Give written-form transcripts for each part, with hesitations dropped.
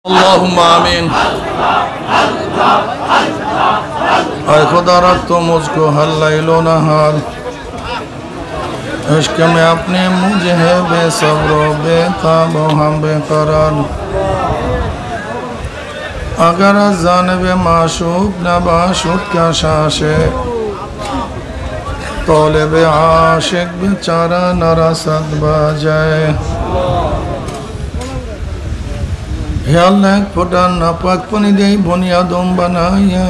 اللهم आमीन। ऐ खुदा रख तो मुझको हर लैलो नहार इश्क में अपने मुझे है बेसब्रो बेताब हम बेकरार। अगर जानब माशूक न बाशुक का शाशे तौले बे आशिक बेचारा न रसद बाजाए। हे अल्लाह एक फोटा नापाक पानी दे बुनियादम बनाया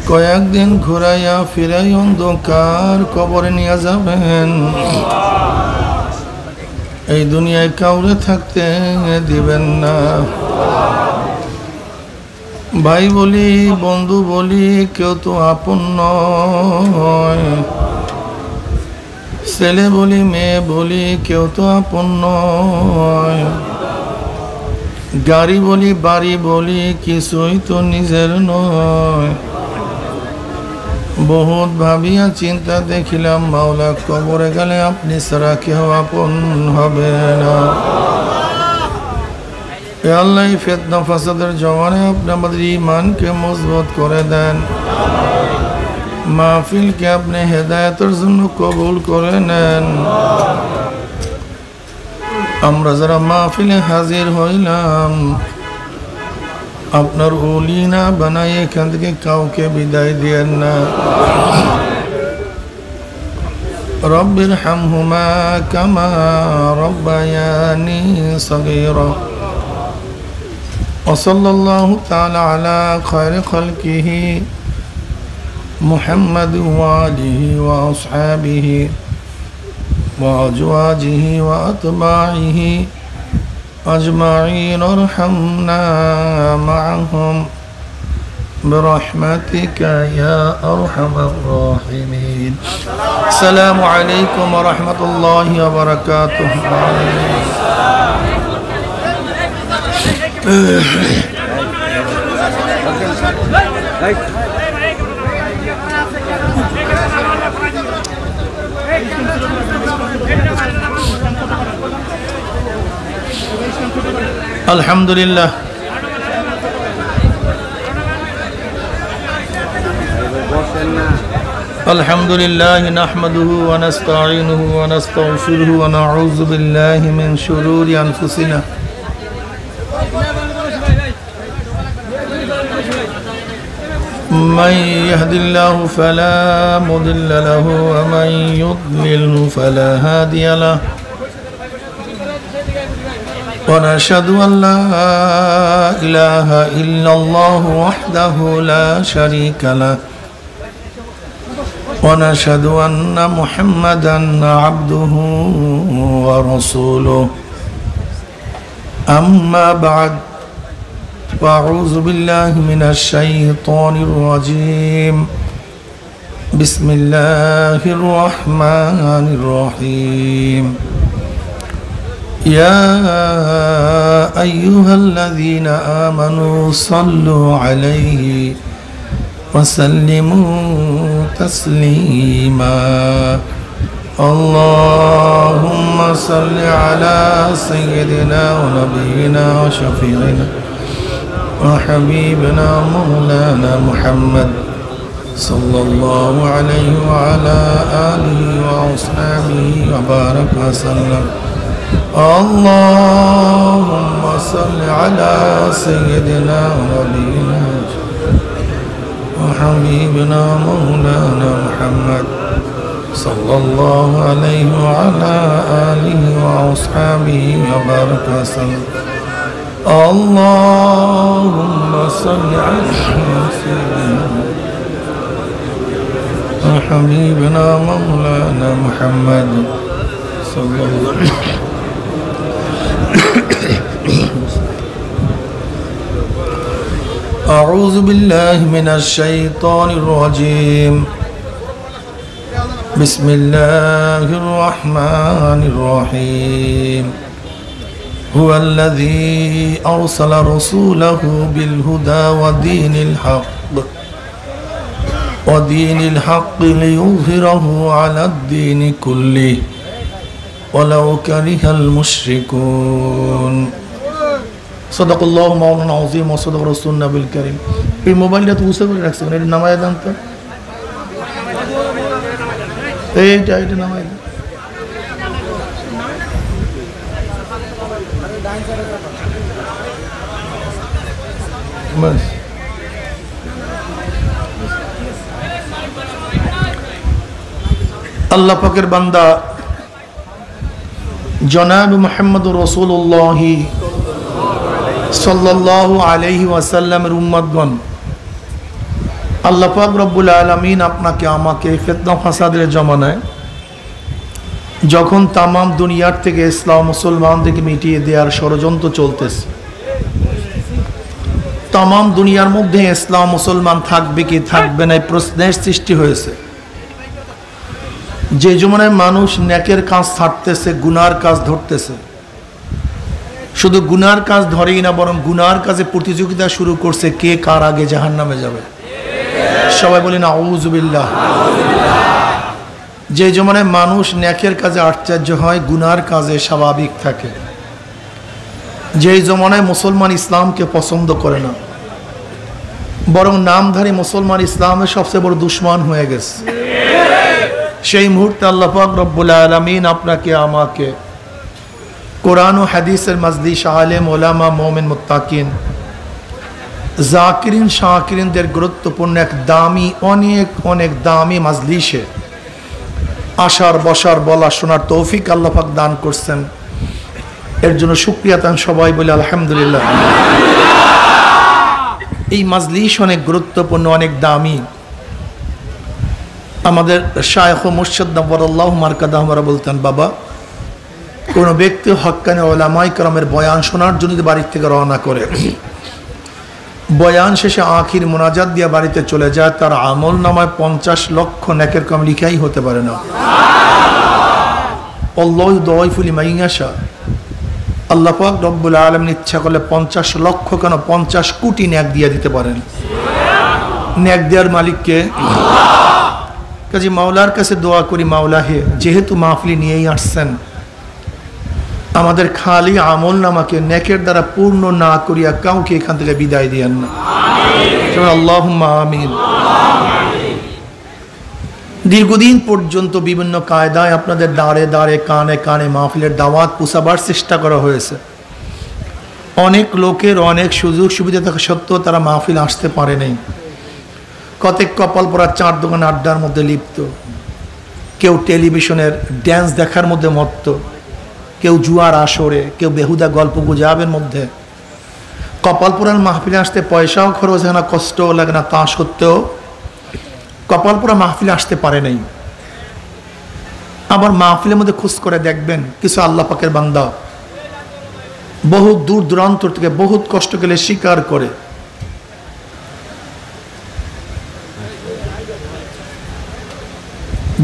কয়েকদিন ঘুরাইয়া ফিরাই অন্ধকার কবরে নিয়ে যাবেন। এই দুনিয়ায় কাউরে থাকতে দিবেন না। ভাই বলি বন্ধু বলি কেউ তো আপন নয়। ছেলে বলি মেয়ে বলি কেউ তো আপন নয়। গাড়ি বলি বাড়ি বলি কিছুই তো নিজের নয়। बहुत भाविया चिंता देखिलाम माওলা कबरे गेले अपनी ছাড়া কেউ আপন হবে না। এ আল্লাহ ফিতনা ফাসাদের জমানে আপনি আমাদের ঈমানকে মজবুত করে দেন। মাহফিলকে আপনি হেদায়েতের জন্য কবুল করে নেন। আমরা যারা মাহফিলে হাজির হইলাম আপনার ওলি না বানাই এখান থেকে কাউকে বিদায় দিয়েন না। রব্বির হামহুমা কামা রব্বায়ানি সগীরা। وصلى الله تعالى على خير خلقه محمد وآله وأصحابه وأزواجه وأتباعه أجمعين ارحمنا معهم برحمتك يا أرحم الراحمين. السلام عليكم ورحمة الله وبركاته. الحمد لله الحمد لله نحمده ونستعينه ونستغفره ونعوذ بالله من شرور أنفسنا من يهد الله فلا مضل له ومن يضلل فلا هادي له ونشهد أن لا إله إلا الله وحده لا شريك له ونشهد أن محمدا عبده ورسوله. أما بعد فأعوذ بالله من الشيطان الرجيم. بسم الله الرحمن الرحيم. يا أيها الذين آمنوا صلوا عليه وسلموا تسليما. اللهم صل على سيدنا ونبينا وشفيعنا وحبيبنا مولانا محمد صلى الله عليه وعلى آله وأصحابه وبارك وسلم. اللهم صل على سيدنا ونبينا وحبيبنا مولانا محمد صلى الله عليه وعلى آله وأصحابه وبارك وسلم. اللهم صل على سيدنا وحبيبنا مولانا محمد صلى الله عليه وسلم. أعوذ بالله من الشيطان الرجيم. بسم الله الرحمن الرحيم. هو الذي أرسل رسوله بالهدى ودين الحق ليظهره على الدين كله ولو كره المشركون. সাদাকাল্লাহু মাওলানা আযীম ওয়া সাদাকা রাসূলুন নবীল কারীম। এই মোবাইলটা তো উসে করে রাখছেন, এটা নামায় দেন তো, এইটা নামায় দেন। আল্লাহ পাকের বান্দা জনাব মুহাম্মদুর রাসূলুল্লাহ সাল্লাল্লাহু আলাইহি ওয়াসাল্লামের উম্মতগণ, আল্লাহ পাক রব্বুল আলামিন আপনাকে আমাকে ফিতনা ফাসাদের জমানায় যখন তামাম দুনিয়ার থেকে ইসলাম মুসলমানদেরকে মিটিয়ে দেওয়ার ষড়যন্ত্র চলতেছে, তামাম দুনিয়ার মধ্যে ইসলাম মুসলমান থাকবে কি থাকবে না প্রশ্নের সৃষ্টি হয়েছে। যে জমানায় মানুষ নেকের কাজ ছাড়তেছে, গুনার কাজ ধরতেছে, শুধু গুনার কাজ ধরেই না বরং গুনার কাজে প্রতিযোগিতা শুরু করছে কে কার আগে জাহান্নামে যাবে। সবাই বলেন আউযু বিল্লাহ। যে জমানায় মানুষ নেকের কাজে আশ্চর্য হয়, গুনার কাজে স্বাভাবিক থাকে, যেই জমানায় মুসলমান ইসলামকে পছন্দ করে না বরং নামধারী মুসলমান ইসলামের সবচেয়ে বড় দুশ্মন হয়ে গেছে, সেই মুহূর্তে আল্লাহ পাক রব্বুল আলামিন আপনাকে আমাকে কোরআন ও হাদিসের মজলিস, আলেম ওলামা, মুমিন, মুত্তাকিন, জাকিরিন, শাকিরিনদের গুরুত্বপূর্ণ এক দামি, অনেক অনেক দামি মজলিসে আসার, বসার, বলা, শোনার তৌফিক আল্লাহ পাক দান করছেন। এর জন্য শুকরিয়া তান সবাই বলে আলহামদুলিল্লাহ। এই মজলিস অনেক গুরুত্বপূর্ণ, অনেক দামি। আমাদের শায়খ ও মুর্শিদ নব্বরাল্লাহু মারকাদাহু বলতেন, বাবা, কোনো ব্যক্তি হক্কানি উলামায়ে কেরামের বয়ান শোনার জন্য যদি বাড়ির থেকে রওনা করে, বয়ান শেষে আখির মুনাজাত দিয়ে বাড়িতে চলে যায়, তার আমল নামায় 50 লক্ষ নেকের কাম লিখাই হতে পারে না। আল্লাহু যুদাইফু লিমান ইয়াশা। আল্লাহ পাক রব্বুল আলামিন ইচ্ছা করলে 50 লক্ষ কেন 50 কোটি নেক দিয়ে দিতে পারেন। নেক দেওয়ার মালিককে কাজী মাওলার কাছে দোয়া করি, মাওলা হে, যেহেতু মাহফিল নিয়েই আসছেন, আমাদের খালি আমল নামাকে নেকের দ্বারা পূর্ণ না করিয়া কাউকে এখান থেকে বিদায় দিয়েন না। আল্লাহুম্মা আমিন। দীর্ঘদিন পর্যন্ত বিভিন্ন কায়দায় আপনাদের দাঁড়ে দাঁড়ে, কানে কানে মাহফিলের দাওয়াত পৌঁছাবার চেষ্টা করা হয়েছে। অনেক লোকের অনেক সুযোগ সুবিধা থাকা সত্ত্বেও তারা মাহফিল আসতে পারে নাই। কতক কপাল পরা চার দোকান আড্ডার মধ্যে লিপ্ত, কেউ টেলিভিশনের ড্যান্স দেখার মধ্যে মত্ত, কেউ জুয়ার আসরে, কেউ বেহুদা গল্প গুজবের মধ্যে। কপাল পোড়ার মাহফিলে আসতে পয়সাও খরচ হয় না, কষ্টও লাগে না, তা সত্ত্বেও কপাল পোড়া মাহফিলে আসতে পারে নাই। আবার মাহফিলের মধ্যে খোঁজ করে দেখবেন কিছু আল্লাহ পাকের বান্দা বহু দূর দূরান্ত থেকে বহুত কষ্ট গেলে স্বীকার করে,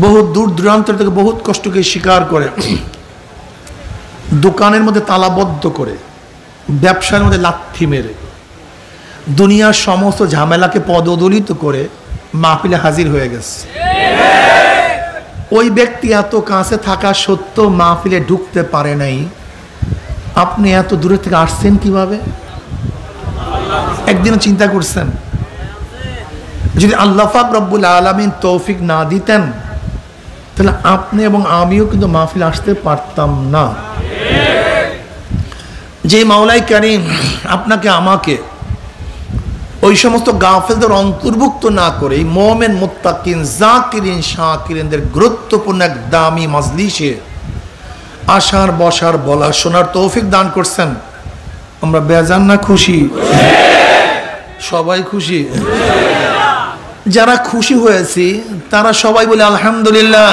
বহুত দূর দূরান্ত থেকে বহুত কষ্টকে স্বীকার করে, দোকানের মধ্যে তালাবদ্ধ করে, ব্যবসার মধ্যে লাথি মেরে, দুনিয়ার সমস্ত ঝামেলাকে পদদলিত করে মাহফিলে হাজির হয়ে গেছে। ওই ব্যক্তি এত কাছে থাকা সত্ত্বেও মাহফিলে ঢুকতে পারে নাই। আপনি এত দূরে থেকে আসছেন কিভাবে? একদিনও চিন্তা করছেন? যদি আল্লাহ পাক রব্বুল আলামিন তৌফিক না দিতেন তাহলে আপনি এবং আমিও কিন্তু মাহফিলে আসতে পারতাম না। যে মাওলাই কারীম আপনাকে আমাকে ওই সমস্ত গাফেলদের অন্তর্ভুক্ত না করে মুমিন, মুত্তাকিন, জাকিরিন, শাকিরিনদের গুরুত্বপূর্ণ এক দামি মজলিসে আসার, বসার, বলা, শোনার তৌফিক দান করছেন, আমরা বেজান না খুশি? সবাই খুশি? যারা খুশি হয়েছি তারা সবাই বলে আলহামদুলিল্লাহ।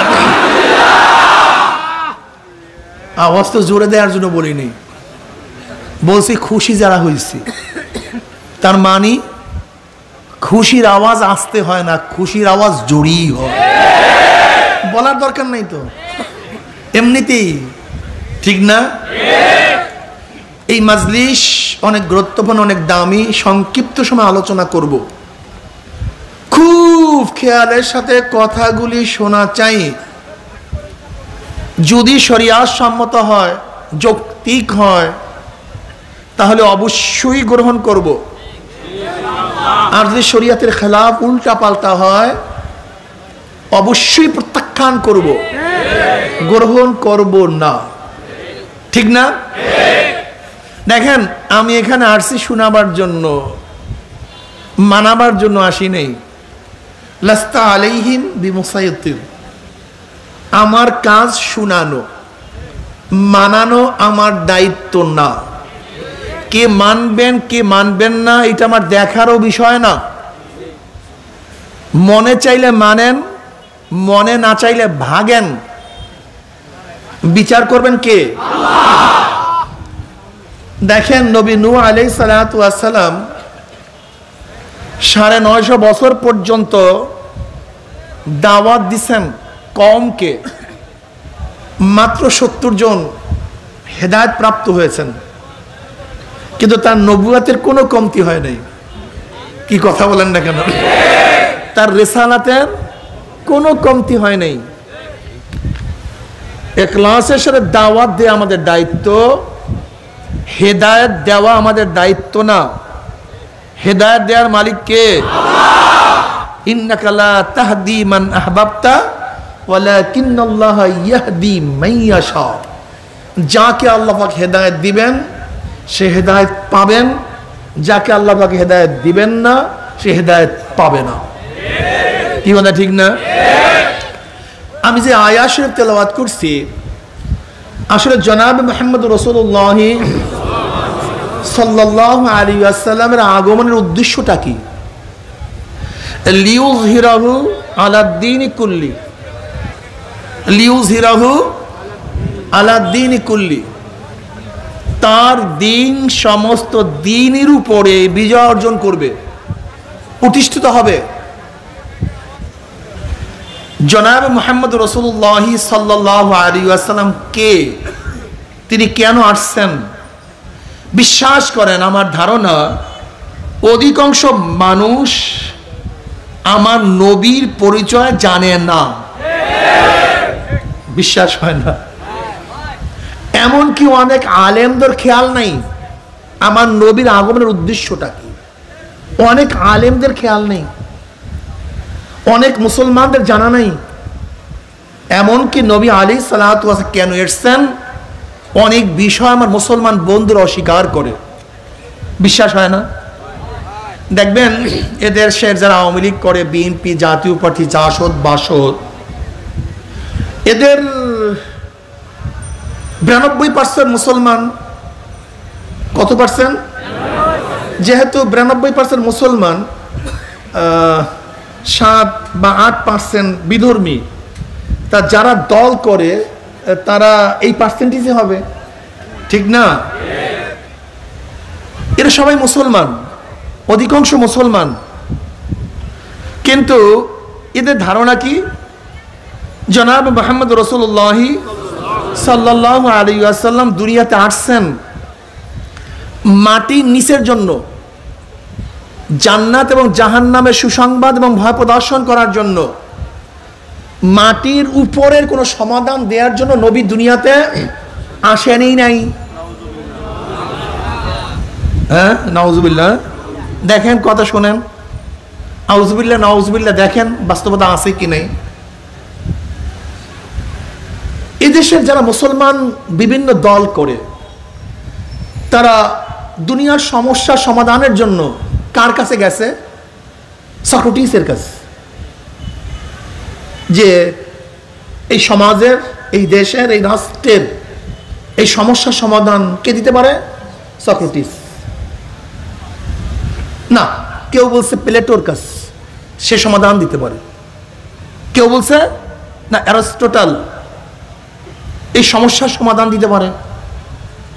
আওয়াজ তো জোরে দেওয়ার জন্য বলিনি, বলছি খুশি যারা হয়েছি। তার মানে খুশির আওয়াজ আসতে হয় না, খুশির আওয়াজ জোরেই হয়, বলার দরকার নাই তো, এমনিতেই, ঠিক না? এই মজলিস অনেক গুরুত্বপূর্ণ, অনেক দামি। সংক্ষিপ্ত সময় আলোচনা করব, খুব খেয়ালের সাথে কথাগুলি শোনা চাই। যদি শরিয়াত সম্মত হয়, যৌক্তিক হয়, তাহলে অবশ্যই গ্রহণ করব। আর যদি শরীয়তের খেলাফ উল্টা পাল্টা হয় অবশ্যই প্রত্যাখ্যান করব, গ্রহণ করব না। ঠিক না? দেখেন, আমি এখানে আসছি শোনাবার জন্য, মানাবার জন্য আসি নেই। লাস্তা আলাইহিম বিমুসাইয়্যির, আমার কাজ শোনানো, মানানো আমার দায়িত্ব না। কে মানবেন কে মানবেন না এটা আমার দেখারও বিষয় না। মনে চাইলে মানেন, মনে না চাইলে ভাগেন। বিচার করবেন কে? দেখেন, নবী নূহ আলাইহিস সালাতু ওয়াস সালাম 950 বছর পর্যন্ত দাওয়াত দিছেন কওমকে। মাত্র 70 জন হেদায়েত প্রাপ্ত হয়েছেন, কিন্তু তার নবুয়তের কোনো কমতি হয় নাই। কি কথা বলেন না কেন? তার রিসালাতের কোনো কমতি হয় নাই। ইখলাসের সাথে দাওয়াত দেওয়া আমাদের দায়িত্ব, হেদায়েত দেওয়া আমাদের দায়িত্ব না। হেদায়েত দেওয়ার মালিক কে? ইন্নাকা লা তাহদি মান আহবাবতা ওয়ালাকিন্নাল্লাহা ইয়াহদি মান ইয়াশা। যাকে আল্লাহ পাক হেদায়েত দিবেন সে হেদায়েত পাবেন, যাকে আল্লাহ পাক হেদায়েত দিবেন না সে হেদায়েত পাবে না। কি কথা ঠিক না? আমি যে আয়াত শরীফ তেলাওয়াত করছি, আসলে জনাব মুহাম্মদ রাসূলুল্লাহ সাল্লাল্লাহু আলাইহি ওয়াসাল্লামের আগমনের উদ্দেশ্যটা কি? লিউযহিরাহু আলাদ-দীনি কুল্লি, লিউযহিরাহু আলাদ-দীনি কুল্লি, তার দিন সমস্ত দিনের উপরে বিজয় অর্জন করবে, প্রতিষ্ঠিত হবে। জনাব মুহাম্মদ রাসূলুল্লাহ সাল্লাল্লাহু আলাইহি ওয়াসাল্লাম কে? তিনি কেন আসছেন? বিশ্বাস করেন, আমার ধারণা অধিকাংশ মানুষ আমার নবীর পরিচয় জানে না, বিশ্বাস হয় না। এমনকি অনেক আলেমদের খেয়াল নাই আমার নবীর আগমনের উদ্দেশ্যটা কি। অনেক আলেমদের খেয়াল নেই, অনেক মুসলমানদের জানা নাই। এমনকি নবী আলাইহিস সালাতু ওয়াস সালাম কেন এসেছেন অনেক বিষয় আমার মুসলমান বন্ধুরা অস্বীকার করে, বিশ্বাস হয় না। দেখবেন এদের শের যারা আওয়ামী লীগ করে, বিএনপি, জাতীয় পার্টি, জাসদ, বাসদ, এদের 92% মুসলমান। কত পার্সেন্ট? যেহেতু 92% মুসলমান, 7 বা 8% বিধর্মী, তা যারা দল করে তারা এই পার্সেন্টেজে হবে, ঠিক না? এরা সবাই মুসলমান, অধিকাংশ মুসলমান, কিন্তু এদের ধারণা কি? জনাব মুহাম্মদ রাসূলুল্লাহ সাল্লাল্লাহু আলাইহি ওয়াসাল্লাম দুনিয়াতে আসছেন মাটির নিচের জন্য, জান্নাত এবং জাহান্নামের সুসংবাদ এবং ভয় প্রদর্শন করার জন্য। মাটির উপরের কোনো সমাধান দেওয়ার জন্য নবী দুনিয়াতে আসেনি নাই। হ্যাঁ, নাউজুবিল্লাহ। দেখেন, কথা শোনেন, আউজুবিল্লাহ নাউজুবিল্লাহ, দেখেন বাস্তবতা আছে কি নাই। এদেশের যারা মুসলমান বিভিন্ন দল করে, তারা দুনিয়ার সমস্যা সমাধানের জন্য কার কাছে গেছে? সক্রেটিসের কাছে। যে এই সমাজের, এই দেশের, এই রাষ্ট্রের এই সমস্যার সমাধান কে দিতে পারে? সক্রেটিস। না, কেউ বলছে প্লেটোর কাছে, সে সমাধান দিতে পারে। কেউ বলছে না অ্যারিস্টটল এই সমস্যার সমাধান দিতে পারে।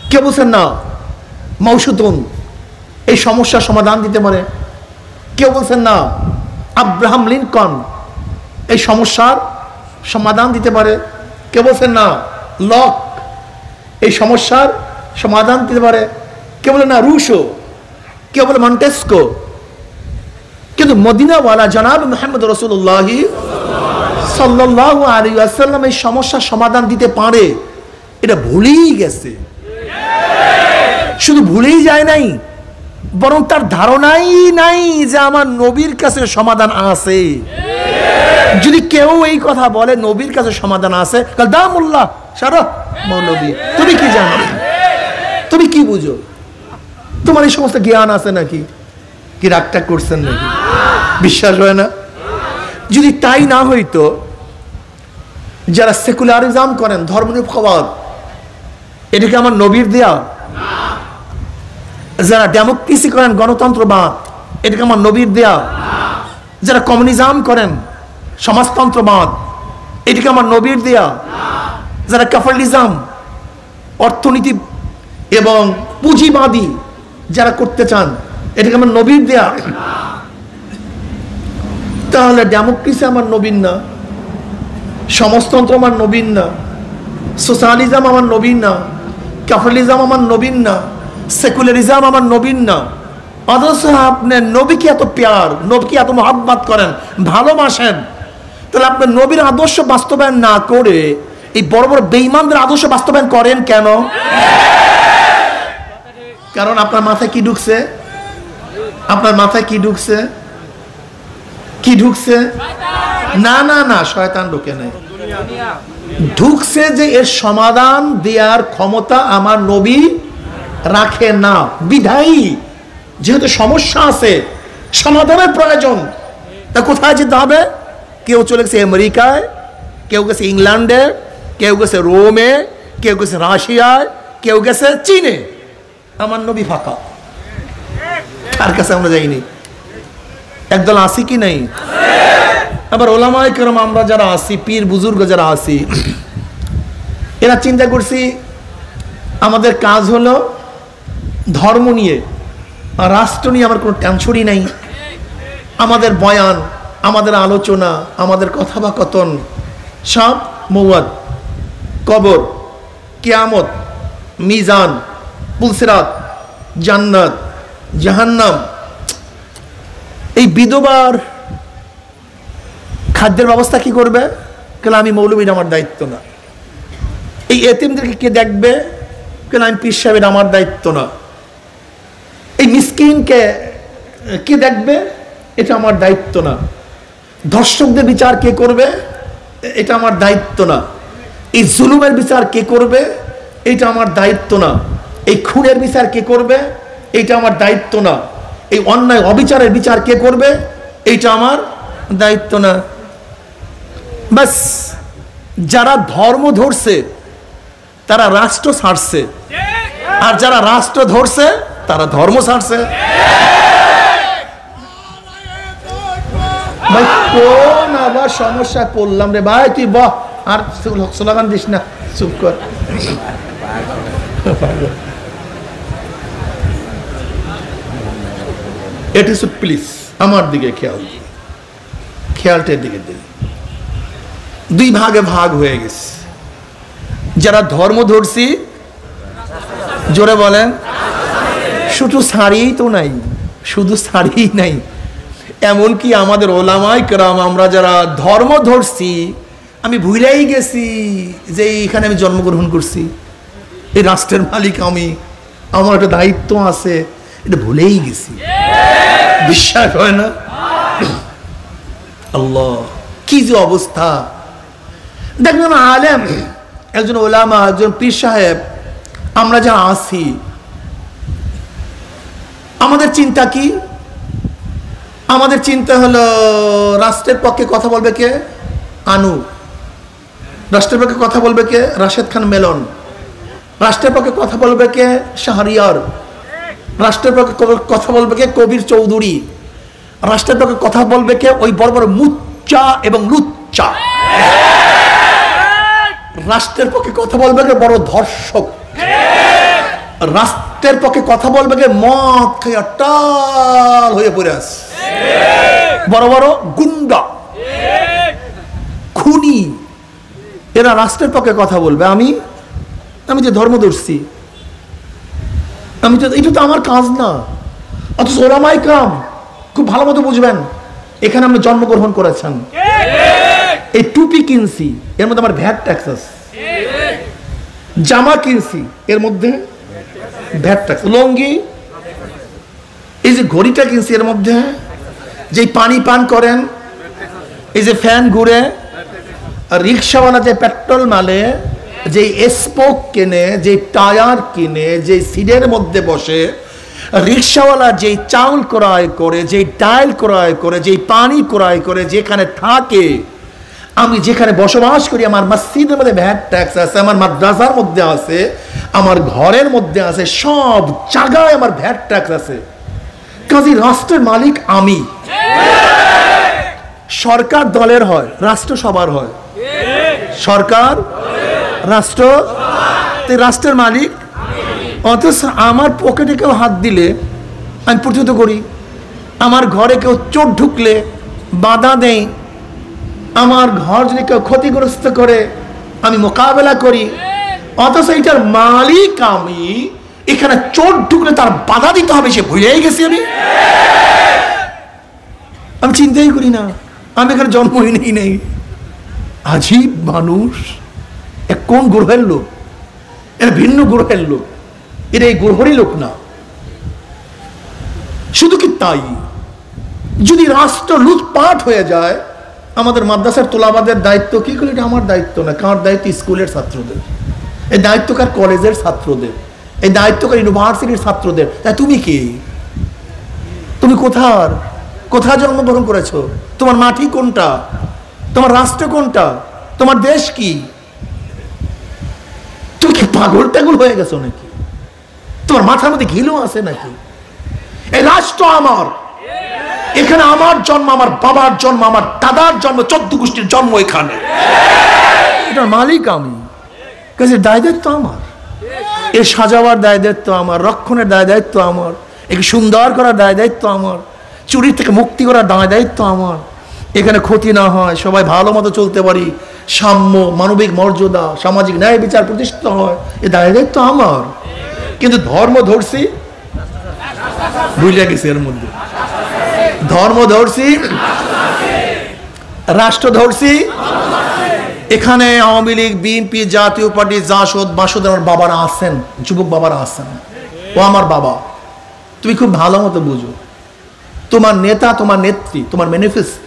কেউ বলছেন না মৌসুতুন এই সমস্যার সমাধান দিতে পারে। কেউ বলছেন না আব্রাহাম লিঙ্কন এই সমস্যার সমাধান দিতে পারে। কেউ বলছেন না লক এই সমস্যার সমাধান দিতে পারে। কেউ বলে না রুশো, কেউ বলে মন্টেস্কো। কিন্তু মদিনাওয়ালা জনাব মুহাম্মদ রাসূলুল্লাহ সাল্লাল্লাহু আলাইহি ওয়াসাল্লাম এই সমস্যার সমাধান দিতে পারে, এটা ভুলেই গেছে। শুধু ভুলেই যায় নাই, বরং তার ধারণাই নাই যে আমার নবীর কাছে সমাধান আছে। যদি কেউ এই কথা বলে নবীর কাছে সমাধান আছে, দামুল্লাহ সারা মৌলবী, তুমি কি জানো, তুমি কি বুঝো, তোমার এই সমস্ত জ্ঞান আছে নাকি? কি রাগটা করছেন নাকি? বিশ্বাস হয় না? যদি তাই না হইতো, যারা সেকুলারিজম করেন, ধর্মনিরপেক্ষবাদ, এটা কি আমার নবীর দেয়া? যারা ডেমোক্রেসি করেন, গণতন্ত্রবাদ, এটা কি আমার নবীর দেয়া? যারা কমিউনিজম করেন, সমাজতন্ত্রবাদ, এটা কি আমার নবীর দেয়া? যারা ক্যাপিটালিজম, অর্থনীতি এবং পুঁজিবাদী যারা করতে চান, এটা কি আমার নবীর দেয়া? তাহলে ডেমোক্রেসি আমার নবীন না, সমাজতন্ত্র আমার নবীন না, সোশ্যালিজম আমার নবীন না, ক্যাপিটালিজম আমার নবীন না, সেকুলারিজম আমার নবীন না। অথচ আপনি নবীকে এত প্যার, নবীকে এত মহব্বত করেন, ভালোবাসেন, তাহলে আপনি নবীর আদর্শ বাস্তবায়ন না করে এই বড় বড় বেঈমানদের আদর্শ বাস্তবায়ন করেন কেন? কারণ আপনার মাথায় কি ঢুকছে? আপনার মাথায় কি ঢুকছে? কি ঢুকছে? না না না, শয়তান ঢুকে নাই। ঢুকছে যে এর সমাধান দেওয়ার ক্ষমতা আমার নবী রাখে না, বিধায়ী যেহেতু সমস্যা আছে, সমাধানের প্রয়োজন, তা কোথায় যেতে হবে? কেউ চলে গেছে আমেরিকায়, কেউ গেছে ইংল্যান্ডে, কেউ গেছে রোমে, কেউ গেছে রাশিয়ায়, কেউ গেছে চীনে। আমার নবী ফাঁকা, তার কাছে আমরা যাইনি। একদল আসি কি নাই? আবার ওলামায়ে কেরাম আমরা যারা আসি, পীর বুজুর্গ যারা আসি, এরা চিন্তা করছি আমাদের কাজ হলো ধর্ম নিয়ে, আর রাষ্ট্র নিয়ে আমার কোনো টেনশনই নাই। আমাদের বয়ান, আমাদের আলোচনা, আমাদের কথোপকথন সব মৌয়াদ, কবর, কিয়ামত, মিজান, পুলসিরাত, জান্নাত, জাহান্নাম। এই বিধবার খাদ্যের ব্যবস্থা কি করবে? কেন আমি মৌলবীর আমার দায়িত্ব না। এই এতিমদেরকে কে দেখবে? কেন আমি পীর সাহেবের আমার দায়িত্ব না। এই মিসকিনকে কে দেখবে? এটা আমার দায়িত্ব না। ধর্ষকদের বিচার কে করবে? এটা আমার দায়িত্ব না। এই জুলুমের বিচার কে করবে? এটা আমার দায়িত্ব না। এই খুনের বিচার কে করবে? এটা আমার দায়িত্ব না। এই অন্যায় অবিচারের বিচার কে করবে? এইটা আমার দায়িত্ব না। বাস, যারা ধর্ম ধরছে তারা রাষ্ট্র ছাড়ছে, আর যারা রাষ্ট্র ধরছে তারা ধর্ম ছাড়ছে। ভাই কোন আবার সমস্যা করলাম রে ভাই? তুই বাহ, আর স্লোগান দিস না, চুপ কর। প্লিজ আমার দিকে খেয়ালটার দিকে দিন। দুই ভাগে ভাগ হয়ে গেছে। যারা ধর্ম ধরছি, জোরে বলেন, শুধু শাড়িই তো নাই, শুধু শাড়িই নাই, এমনকি আমাদের ওলামায়ে কেরাম আমরা যারা ধর্ম ধরছি, আমি ভুলেই গেছি যে এইখানে আমি জন্মগ্রহণ করছি, এই রাষ্ট্রের মালিক আমি, আমার একটা দায়িত্ব আছে, এটা ভুলেই গেছি। বিশ্বাস হয় না? আল্লাহ, কি যে অবস্থা! দেখবেন আলেম, একজন ওলামা, একজন পীর সাহেব, আমরা যা আছি, আমাদের চিন্তা কি? আমাদের চিন্তা হলো রাষ্ট্রের পক্ষে কথা বলবে কে? আনু। রাষ্ট্রের পক্ষে কথা বলবে কে? রাশেদ খান মেলন। রাষ্ট্রের পক্ষে কথা বলবে কে? শাহরিয়ার। রাষ্ট্রের পক্ষে কথা বলবে কে? কবির চৌধুরী। রাষ্ট্রের পক্ষে কথা বলবে কে? ওই বড় বড় মুচ্চা এবং লুচ্চা। রাষ্ট্রের পক্ষে কথা বলবে কে? বড় ধর্ষক। রাষ্ট্রের পক্ষে কথা বলবে কে? মদ খেয়ে টাল হয়ে পড়ে আস, বড় বড় গুন্ডা, খুনি। এরা রাষ্ট্রের পক্ষে কথা বলবে। আমি যে ধর্ম ধরছি, আমি তো, এটা তো আমার কাজ না। অথচ ওলামায়ে কেরাম খুব ভালো মতো বুঝবেন, এখানে আপনি জন্মগ্রহণ করেছেন, এই টুপি কিনছি, এর মধ্যে আমার ভ্যাট ট্যাক্স আছে। জামা কিনছি, এর মধ্যে ভ্যাট ট্যাক্স। লঙ্গি, এই যে ঘড়িটা কিনছি এর মধ্যে যে পানি পান করেন, এই যে ফ্যান ঘুরে, আর রিক্সাওয়ালা যে পেট্রোল মালে, যে স্পোক কিনে, যে টায়ার কিনে, যে সিটের মধ্যে বসে, রিক্সাওয়ালা যেই চাউল ক্রয় করে, যেই ডাল ক্রয় করে, যেই পানি ক্রয় করে, যেখানে থাকে, আমি যেখানে বসবাস করি, আমার মসজিদের মধ্যে ভ্যাট ট্যাক্স আছে, আমার মাদ্রাসার মধ্যে আছে, আমার ঘরের মধ্যে আছে, সব জায়গায় আমার ভ্যাট ট্যাক্স আছে। কাজী রাষ্ট্রের মালিক আমি। সরকার দলের হয়, রাষ্ট্র সবার হয়। সরকার, রাষ্ট্র, রাষ্ট্রের মালিক। অথচ আমার পকেটে কেউ হাত দিলে আমি প্রতিহত করি, আমার ঘরে কেউ চোর ঢুকলে বাধা দেয়, আমার ঘর যদি কেউ ক্ষতিগ্রস্ত করে আমি মোকাবেলা করি। অথচ এটার মালিক আমি, এখানে চোর ঢুকলে তার বাধা দিতে হবে, সে ভুলেই গেছি আমি চিন্তাই করি না, আমি এখানে জন্মই নেই। আজীব মানুষ, কোন গ্রহের লোক? এরা ভিন্ন গ্রহের লোক, এরা এই গ্রহেরই লোক না। শুধু কি তাই, যদি রাষ্ট্র লুটপাট হয়ে যায়, আমাদের মাদ্রাসার তোলাবাদের দায়িত্ব কি? করে এটা আমার দায়িত্ব না। কার দায়িত্ব? স্কুলের ছাত্রদের। এই দায়িত্ব কার? কলেজের ছাত্রদের। এই দায়িত্ব কার? ইউনিভার্সিটির ছাত্রদের। তাই তুমি কি? তুমি কোথায় জন্মগ্রহণ করেছো? তোমার মাটি কোনটা? তোমার রাষ্ট্র কোনটা? তোমার দেশ কি? তুমি কি পাগল টাগল হয়ে গেছো নাকি? তোমার মাথার মধ্যে ঘিলু আছে নাকি? এই রাষ্ট্র আমার, এখানে আমার জন্ম, আমার বাবার জন্ম, আমার দাদার জন্ম, 14 গোষ্ঠীর জন্ম এখানে। এটার মালিক আমি। কাজে দায় দায়িত্ব আমার, এর সাজাবার দায় দায়িত্ব আমার, রক্ষণের দায় দায়িত্ব আমার, একে সুন্দর করার দায় দায়িত্ব আমার, চুরি থেকে মুক্তি করার দায় দায়িত্ব আমার, এখানে ক্ষতি না হয়, সবাই ভালো মতো চলতে পারি, সাম্য, মানবিক মর্যাদা, সামাজিক ন্যায় বিচার প্রতিষ্ঠিত হয়, এ দায় দায়িত্ব আমার। কিন্তু ধর্ম ধরছি, ভুলে গেছি, এর মধ্যে ধর্ম ধরছি, রাষ্ট্র ধরছি। এখানে আওয়ামী লীগ, বিএনপি, জাতীয় পার্টি, জাসদ, মাসুদ, আমার বাবারা আছেন, যুবক বাবারা আছেন, ও আমার বাবা। তুমি খুব ভালো মতো বুঝো, তোমার নেতা, তোমার নেত্রী, তোমার ম্যানিফেস্টো,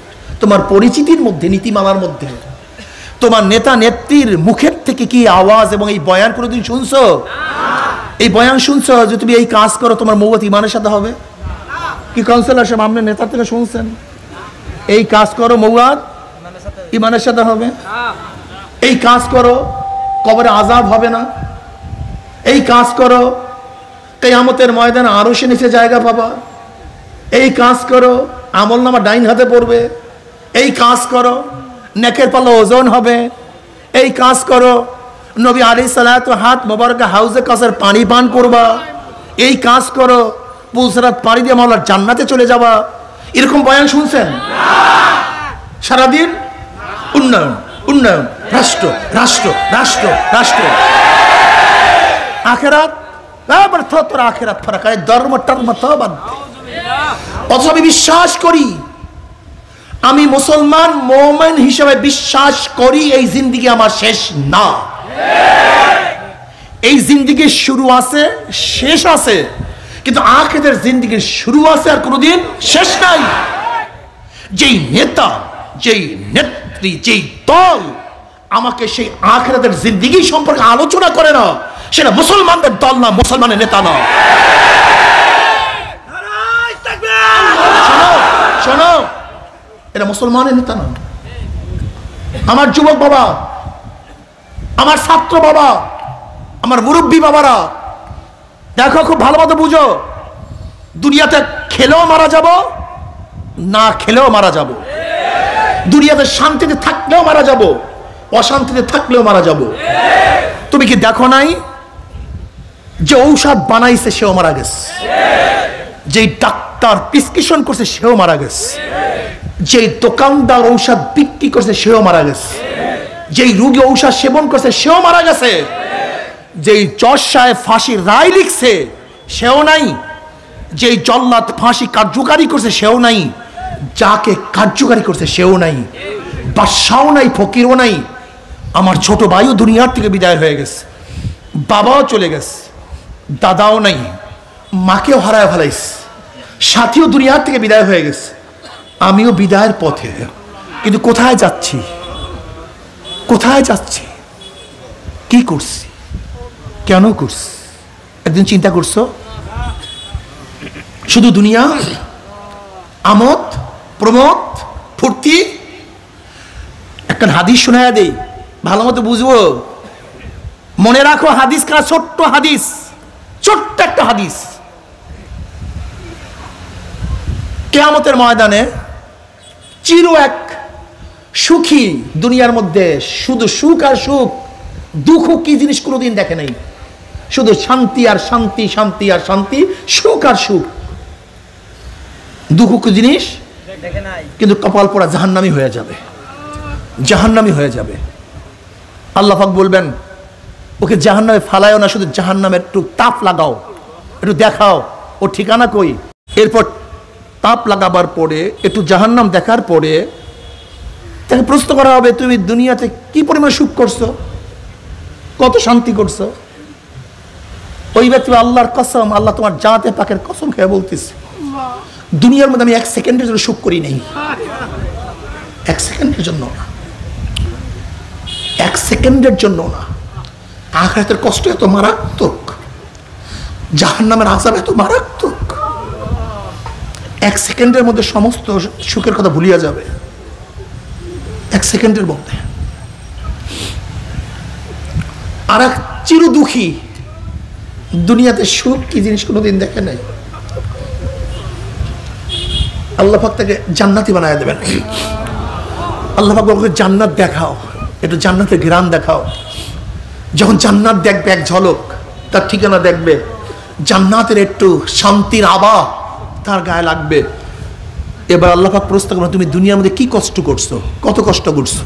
তোমার পরিচিতির মধ্যে, নীতিমালার মধ্যে তোমার নেতা নেত্রীর মুখের থেকে কি আওয়াজ এবং এই বয়ান কোনোদিন শুনছো? এই বয়ান শুনছো যে তুমি এই কাজ করো, তোমার মৌবত ইমানের সাথে হবে? কি কাউন্সিলর সাহেব আপনি নেতার থেকে শুনছেন এই কাজ করো, মৌয়াদ ইমানের সাথে হবে? এই কাজ করো, কবরে আযাব হবে না? এই কাজ করো, কিয়ামতের ময়দানে আরশে নিচে জায়গা পাবা? এই কাজ করো, আমলনামা ডাইন হাতে পড়বে? এই কাজ করো, নেকের পাল্লা ওজন হবে? এই কাজ করো, নবী আলাইহিস সালাতু হাত মোবারকে হাউজে কাউসার পানি পান করবা? এই কাজ করো, পুলসরাত পানি দিয়ে মাওলার জান্নাতে চলে যাবা? এরকম বয়ান শুনছেন? সারাদিন উন্নয়ন, উন্নয়ন, রাষ্ট্র, রাষ্ট্র, রাষ্ট্র, রাষ্ট্র। আখেরাত, তোর আখেরাত ফারাক, ধর্ম টর্ম তো বাদ। অথচ আমি বিশ্বাস করি, আমি মুসলমান মুমিন হিসেবে বিশ্বাস করি এই জিন্দেগি আমার শেষ না। এই জিন্দেগির শুরু আছে, শেষ আছে, কিন্তু আখিরাতের জিন্দেগির শুরু আছে আর কোনোদিন শেষ নাই। যেই নেতা, যেই নেত্রী, যেই দল আমাকে সেই আখিরাতের জিন্দেগি সম্পর্কে আলোচনা করে না, সেটা মুসলমানদের দল না, মুসলমানের নেতা না। শোনো শোনো, এটা মুসলমানের নেতা না। আমার যুবক বাবা, আমার ছাত্র বাবা, আমার মুরব্বী বাবারা, দেখো খুব ভালো মতো বুঝো, দুনিয়াতে খেলেও মারা যাব, না খেলেও মারা যাব। দুনিয়াতে শান্তিতে থাকলেও মারা যাব, অশান্তিতে থাকলেও মারা যাব। তুমি কি দেখো নাই যে ঔষধ বানাইছে সেও মারা গেছে, যে ডাক্তার প্রেসক্রিপশন করছে সেও মারা গেছে, যে দোকানদার ঔষধ বিক্রি করছে সেও মারা গেছে, যেই রোগী ঔষধ সেবন করছে সেও মারা গেছে, যেই জজ সাহেব ফাঁসির রায় লিখছে সেও নাই, যেই জল্লাদ ফাঁসি কার্যকারী করছে সেও নাই, যাকে কার্যকারী করছে সেও নাই, বাদশাও নাই, ফকিরও নাই। আমার ছোট ভাইও দুনিয়ার থেকে বিদায় হয়ে গেছে, বাবাও চলে গেছে, দাদাও নাই, মাকেও হারায় ফেলাইস, সাথীও দুনিয়ার থেকে বিদায় হয়ে গেছে, আমিও বিদায়ের পথে। কিন্তু কোথায় যাচ্ছি, কোথায় যাচ্ছি, কি করছি, কেন করছি? একদিন চিন্তা করছো? শুধু দুনিয়া, আমোদ প্রমোদ ফুর্তি। একটা হাদিস শোনায়া দেই, ভালো মতো বুঝবো, মনে রাখো। হাদিস কা ছোট্ট হাদিস, ছোট্ট একটা হাদিস। কিয়ামতের ময়দানে চির এক সুখী দুনিয়ার মধ্যে শুধু সুখ আর সুখ, দুঃখ কি জিনিস কোনোদিন দেখে নাই, শুধু শান্তি আর শান্তি, শান্তি আর শান্তি, সুখ আর সুখ। দুঃখ কি জিনিস দেখে নাই, কিন্তু কপাল পোড়া জাহান্নামী হয়ে যাবে, জাহান্নামী হয়ে যাবে। আল্লাহ পাক বলবেন, ওকে জাহান্নামে ফালায়ও না, শুধু জাহান্নামের একটু তাপ লাগাও, একটু দেখাও ও ঠিকানা কই। এরপর তাপ লাগাবার পরে, একটু জাহান্নাম দেখার পরে তাকে প্রশ্ন করা হবে, তুমি দুনিয়াতে কি পরিমাণ সুখ করছো, কত শান্তি করছো? ওই ব্যক্তি আল্লাহর কসম, আল্লাহ তোমার জাতে পাকের কসম খেয়ে বলতেছে, দুনিয়ার মধ্যে আমি এক সেকেন্ডের জন্য সুখ করি নাই, এক সেকেন্ডের জন্য না, এক সেকেন্ডের জন্য না। আখিরাতের কষ্ট এত মারাত্মক, জাহান্নামের আযাব এত মারাত্মক, এক সেকেন্ডের মধ্যে সমস্ত সুখের কথা ভুলিয়া যাবে, এক সেকেন্ডের মধ্যে। আর এক চির দুঃখী, দুনিয়াতে সুখ কি জিনিস কোনোদিন দেখে নাই। আল্লাহ পাক তাকে জান্নাতি বানায় দেবেন। আল্লাহ পাক বলবে, জান্নাত দেখাও, একটু জান্নাতের ঘ্রাণ দেখাও। যখন জান্নাত দেখবে এক ঝলক, তার ঠিকানা দেখবে, জান্নাতের একটু শান্তির আভা তার গায়ে লাগবে। এবার আল্লাহ পাক প্রশ্ন করবেন, তুমি দুনিয়ার মধ্যে কি কষ্ট করছো, কত কষ্ট করছো?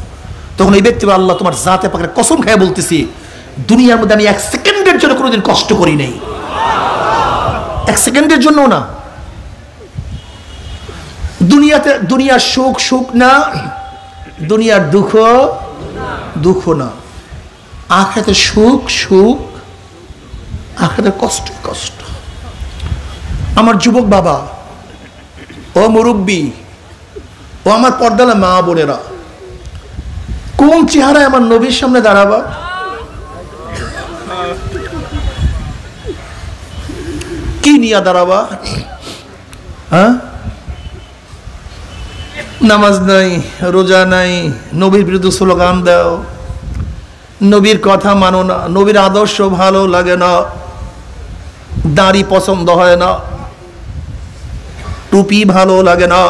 তখন এই ব্যক্তি, আল্লাহ তোমার জাতে পাকের কসম খেয়ে বলতেছি, দুনিয়ার মধ্যে আমি এক সেকেন্ডের জন্য কোনোদিন কষ্ট করি নাই, এক সেকেন্ডের জন্য না। দুনিয়াতে দুনিয়ার সুখ সুখ না, দুনিয়ার দুঃখ দুঃখ না, আখিরাতের সুখ সুখ, আখিরাতের কষ্ট কষ্ট। আমার যুবক বাবা, ও মুরব্বী, ও আমার পর্দালা মা বোনেরা, কোন চেহারায় আমার নবীর সামনে দাঁড়াবা? কি নিয়ে দাঁড়াবা? হ্যাঁ, নামাজ নাই, রোজা নাই, নবীর বিরুদ্ধে স্লোগান দাও, নবীর কথা মানো না, নবীর আদর্শ ভালো লাগে না, দাড়ি পছন্দ হয় না, টুপি ভালো লাগে না,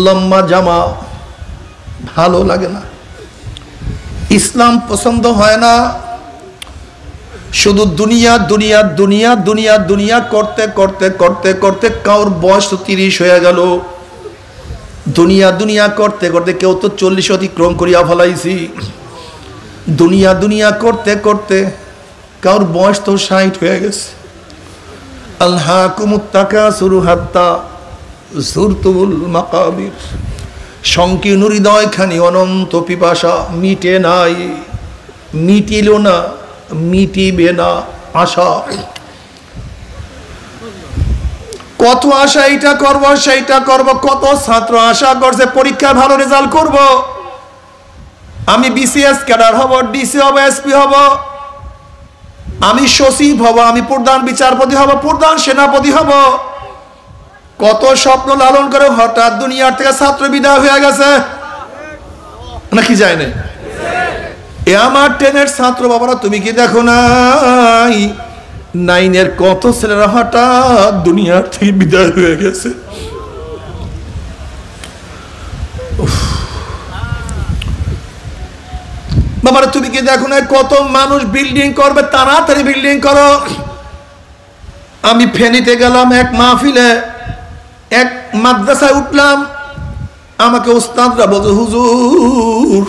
লম্বা জামা ভালো লাগে না, ইসলাম পছন্দ হয় না, শুধু দুনিয়া দুনিয়া দুনিয়া দুনিয়া দুনিয়া করতে করতে করতে করতে কারোর বয়স তো 30 হয়ে গেল। দুনিয়া দুনিয়া করতে করতে কেউ তো 40 অতিক্রম করিয়া ফেলাইছি। দুনিয়া দুনিয়া করতে করতে কারোর বয়স তো 60 হয়ে গেছে। আলহাকুমুত তাকাসুরু হাত্তা যুরতুমুল মাকাবির। সংকীর্ণ হৃদয়খানি অনন্ত পিপাসা, মিটে নাই, মিটিল না, মিটিবে না আশা। কত আশা, এইটা করব সেইটা করব, কত ছাত্র আশা করছে পরীক্ষায় ভালো রেজাল্ট করব, আমি বিসিএস ক্যাডার হব, ডিসি হব, এসপি হব, আমি সচিব হব, আমি প্রধান বিচারপতি হব, প্রধান সেনাপতি হব। কত স্বপ্ন লালন করে হঠাৎ দুনিয়ার থেকে ছাত্র বিদায় হয়ে গেছে নাকি যায় না? এ আমার 10-এর ছাত্র বাবারা, তুমি কি দেখো নাই 9-এর কত ছেলেরা হঠাৎ দুনিয়ার থেকে বিদায় হয়ে গেছে? বাবারা, তুমি কি দেখো না কত মানুষ বিল্ডিং করবে, তাড়াতাড়ি বিল্ডিং করো। আমি ফেনীতে গেলাম এক মাহফিলে, এক মাদ্রাসায় উঠলাম, আমাকে ওস্তাদরা বলছে, হুজুর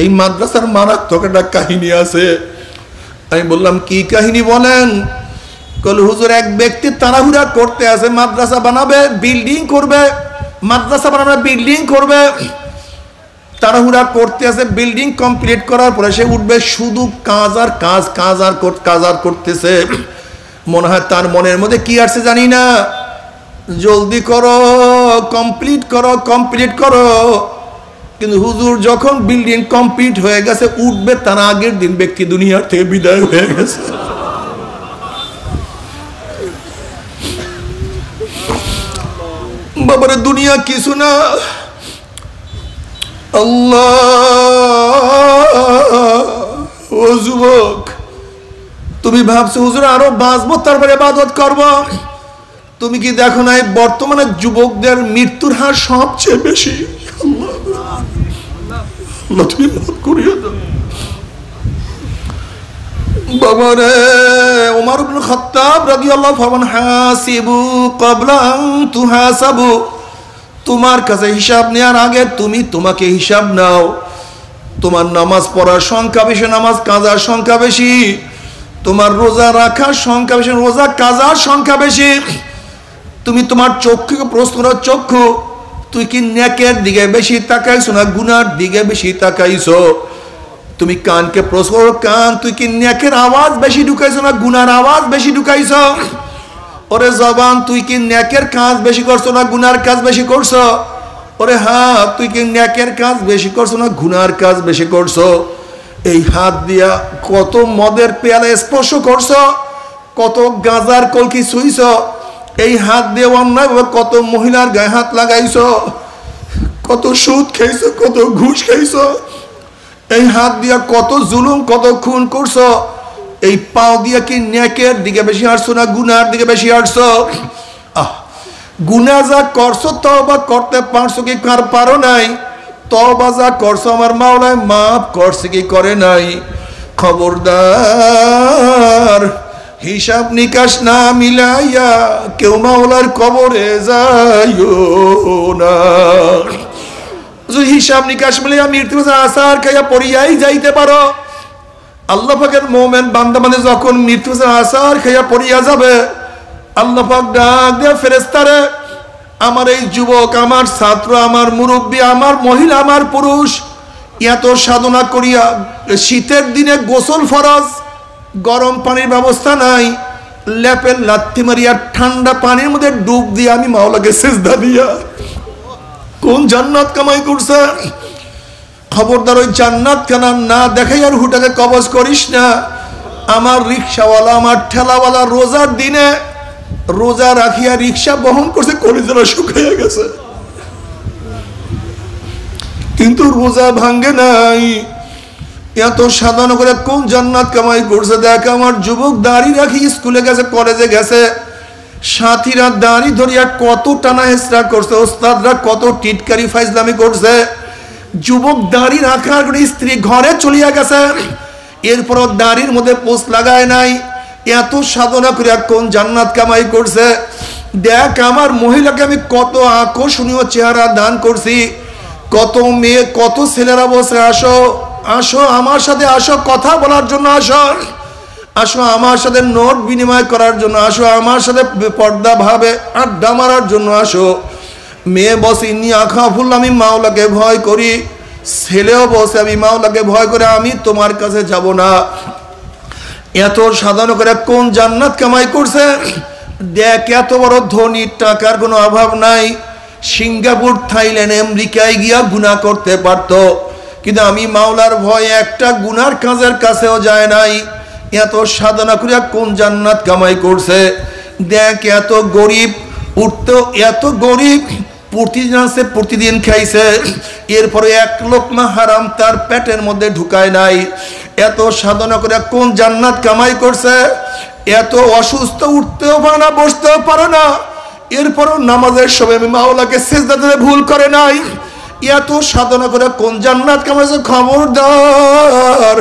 এই মাদ্রাসার মারাত্মক একটা কাহিনী আছে। আমি বললাম, কি কাহিনী বলেন? কল হুজুর, এক ব্যক্তি তাড়াহুড়া করতে আছে, মাদ্রাসা বানাবে, বিল্ডিং করবে, মাদ্রাসা বানাবে, বিল্ডিং করবে, তাড়াহুড়া করতে আছে, বিল্ডিং কমপ্লিট করার পরে সে উঠবে, শুধু কাজ আর কাজ, কাজ আর করতেছে। মনে হয় তার মনের মধ্যে কি আসছে জানি না, জলদি করো, কমপ্লিট করো। কিন্তু হুজুর যখন বিল্ডিং কমপ্লিট হয়ে গেছে, উঠবে তার আগের দিন ব্যক্তি দুনিয়ার থেকে বিদায় হয়ে গেছে। বাবারে দুনিয়া কিছু না। আল্লাহ, ও যুবক, তুমি ভাবছো হুজুর আরো বাঁচবো তারপরে ইবাদত করব। তুমি কি দেখো না বর্তমানে যুবকদের মৃত্যুর হার সবচেয়ে বেশি। আল্লাহ তুমি মাফ করিয়ে দাও। বাবারে ওমর ইবনে খাত্তাব রাদিয়াল্লাহু আনহু, হাসিবু ক্বাবলা আন তুহাসাবু, তোমার কাছে হিসাব নেওয়ার আগে তুমি তোমাকে হিসাব নাও। তোমার নামাজ পড়ার সংখ্যা বেশি, নামাজ কাজার সংখ্যা বেশি। তোমার রোজা রাখার সংখ্যা বেশি, রোজা কাজার সংখ্যা বেশি। তুমি তোমার চক্ষুকে প্রশ্ন করো, চক্ষু তুই কি নেকের দিকে বেশি তাকাইছো না গুনার দিকে বেশি তাকাইছো? তুমি কানকে প্রশ্ন করো, কান তুই কি নেকের আওয়াজ বেশি ঢুকাইছো না গুনার আওয়াজ বেশি ঢুকাইছো? ওরে জবান তুই কি নেকের কাজ বেশি করছো না গুনার কাজ বেশি করছো? ওরে হাত তুই কি নেকের কাজ বেশি করছো না গুনার কাজ বেশি করছো? এই হাত দিয়া কত মদের পেয়ালা স্পর্শ করছো, কত গাঁজার কলকি ছুঁইছো। এই হাত দিয়ে অন্যায়ভাবে কত মহিলার গায়ে হাত লাগাইছো, কত সুদ খাইছো, কত ঘুষ খাইছো। এই হাত দিয়া কত জুলুম, কত খুন করছো। এই পাও দিয়া কি নেকের দিকে বেশি হাঁটছো না গুনার দিকে বেশি হাঁটছো? গুনাহ যা করছো তওবা করতে পারছো কি পারো নাই? তওবা যা করছো আমার মাওলায় মাফ করছে কি করে নাই? খবরদার, হিসাব নিকাশ না মিলাইয়া কেউ মাওলার কবরে যাইও না। হিসাব নিকাশ মিলাইয়া মৃত্যু আসার খাইয়া পড়িয়াই যাইতে পারো। আল্লাহ পাকের মোমেন বান্দা মানে যখন মৃত্যু আসার খাইয়া পড়িয়া যাবে, আল্লাহ পাক ডাক দেয়া ফেরেশতারে, আমার এই যুবক, আমার ছাত্র, আমার মুরব্বী, আমার মহিলা, আমার পুরুষ এত সাধনা করিয়া, শীতের দিনে গোসল ফরজ, গরম পানির ব্যবস্থা নাই, ল্যাপের লাথি মারিয়া ঠান্ডা পানির মধ্যে ডুব দিয়ে আমি মাওলাকে সিজদা দিয়া কোন জান্নাত কামাই করছে। খবরদার ওই জান্নাত খানা না দেখাই আর হুটাকে কবজ করিস না। আমার রিক্সাওয়ালা, আমার ঠেলাওয়ালা রোজার দিনে রোজা রাখিয়া রিক্সা বহন করছে, কলিজারা শুকাইয়া গেছে, কিন্তু রোজা ভাঙ্গে নাই। এত সাধনা করে কোন জান্নাত কামাই করছে। দেখ আমার যুবক দাড়ি রাখি স্কুলে গেছে, কলেজে গেছে, সাথীরা দাড়ি ধরিয়া কত টানা হেসরা করছে, ওস্তাদরা কত টিটকারি ফাইজলামি করছে। যুবক দাড়ি রাখার স্ত্রী ঘরে চলিয়া গেছে, এরপরও দাড়ির মধ্যে পোষ লাগায় নাই। এত সাধনা করিয়া কোন জান্নাত কামাই করছে। দেখ আমার মহিলাকে আমি কত আকর্ষণীয় চেহারা দান করছি, কত মেয়ে, কত ছেলেরা বসে, আসো আসো আমার সাথে, আসো কথা বলার জন্য, আসো আসো আমার সাথে নোট বিনিময় করার জন্য, আসো আমার সাথে পর্দা ভাবে আড্ডা মারার জন্য আসো। মেয়ে বসে ইন্নি আখাফুল, আমি মাওলাকে ভয় করি। ছেলেও বসে আমি মাওলাকে ভয় করে, আমি তোমার কাছে যাব না। এত সাধনা করে কোন জান্নাত কামাই করছে। দেখ এত বড় ধনী, টাকার কোনো অভাব নাই, সিঙ্গাপুর, থাইল্যান্ড, আমেরিকায় গিয়া গুনাহ করতে পারত, কিন্তু আমি মাওলার ভয় একটা গুনার কাজের কাছেও যায় নাই। এত সাধনা করিয়া কোন জান্নাত কামাই করছে। দেখ এত গরিব, উঠতো এত গরিব, প্রতিদিন আছে প্রতিদিন খাইছে, এরপরে এক লোকমা হারাম তার পেটের মধ্যে ঢুকায় নাই। এত সাধনা করে কোন জান্নাত কামাই করছে। এত অসুস্থ, উঠতেও পারে না, বসতেও পারে না, এরপরও নামাজের সময় আমি মাওলাকে সিজদা দিতে ভুল করে নাই। এত সাধনা করে কোন জান্নাত কামাইছে। খবরদার,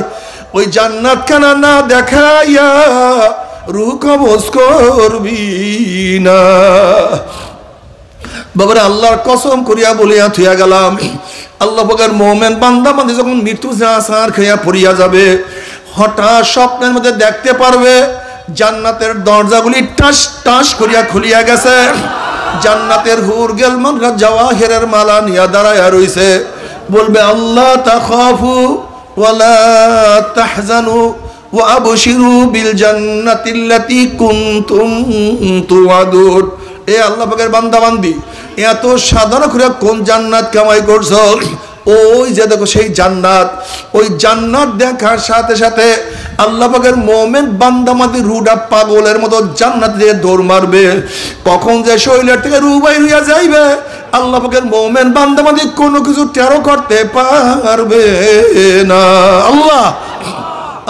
ওই জান্নাত খানা না দেখাইয়া রূহ কবজ করবি না। বাবারে আল্লাহর কসম করিয়া বলিয়া থুইয়া গেলাম, আল্লাহ পাকের মুমিন বান্দা বান্দী যখন মৃত্যু আসার খাইয়া পড়িয়া যাবে, হঠাৎ স্বপ্নের মধ্যে দেখতে পারবে জান্নাতের দরজাগুলি টাস টাস করিয়া খুলিয়া গেছে। জান্নাতের হুর গেলমানরা জাওয়াহিরের মালা নিয়া দাঁড়াইয়া রইছে। বলবে আল্লাহ তাখাফু ওয়ালা তাহজানু ওয়া আবশিরু বিল জান্নাতিল্লাতী কুনতুম তুআদুন। এ আল্লাহ পাকের বান্দা বান্দি, এত সাধনা করে কোন জান্নাত কামাই করছো? ওই যে দেখো সেই জান্নাত, ওই জান্নাত দেখার সাথে সাথে আল্লাহ পাকের মোমেন বান্দামাদি রুডা পাগলের মতো জান্নাত দিয়ে দৌড় মারবে। কখন যে শরীরের থেকে রু বাইর হইয়া যাইবে আল্লাহ পাকের মোমেন বান্দামাদি কোনো কিছু টেরো করতে পারবে না। আল্লাহ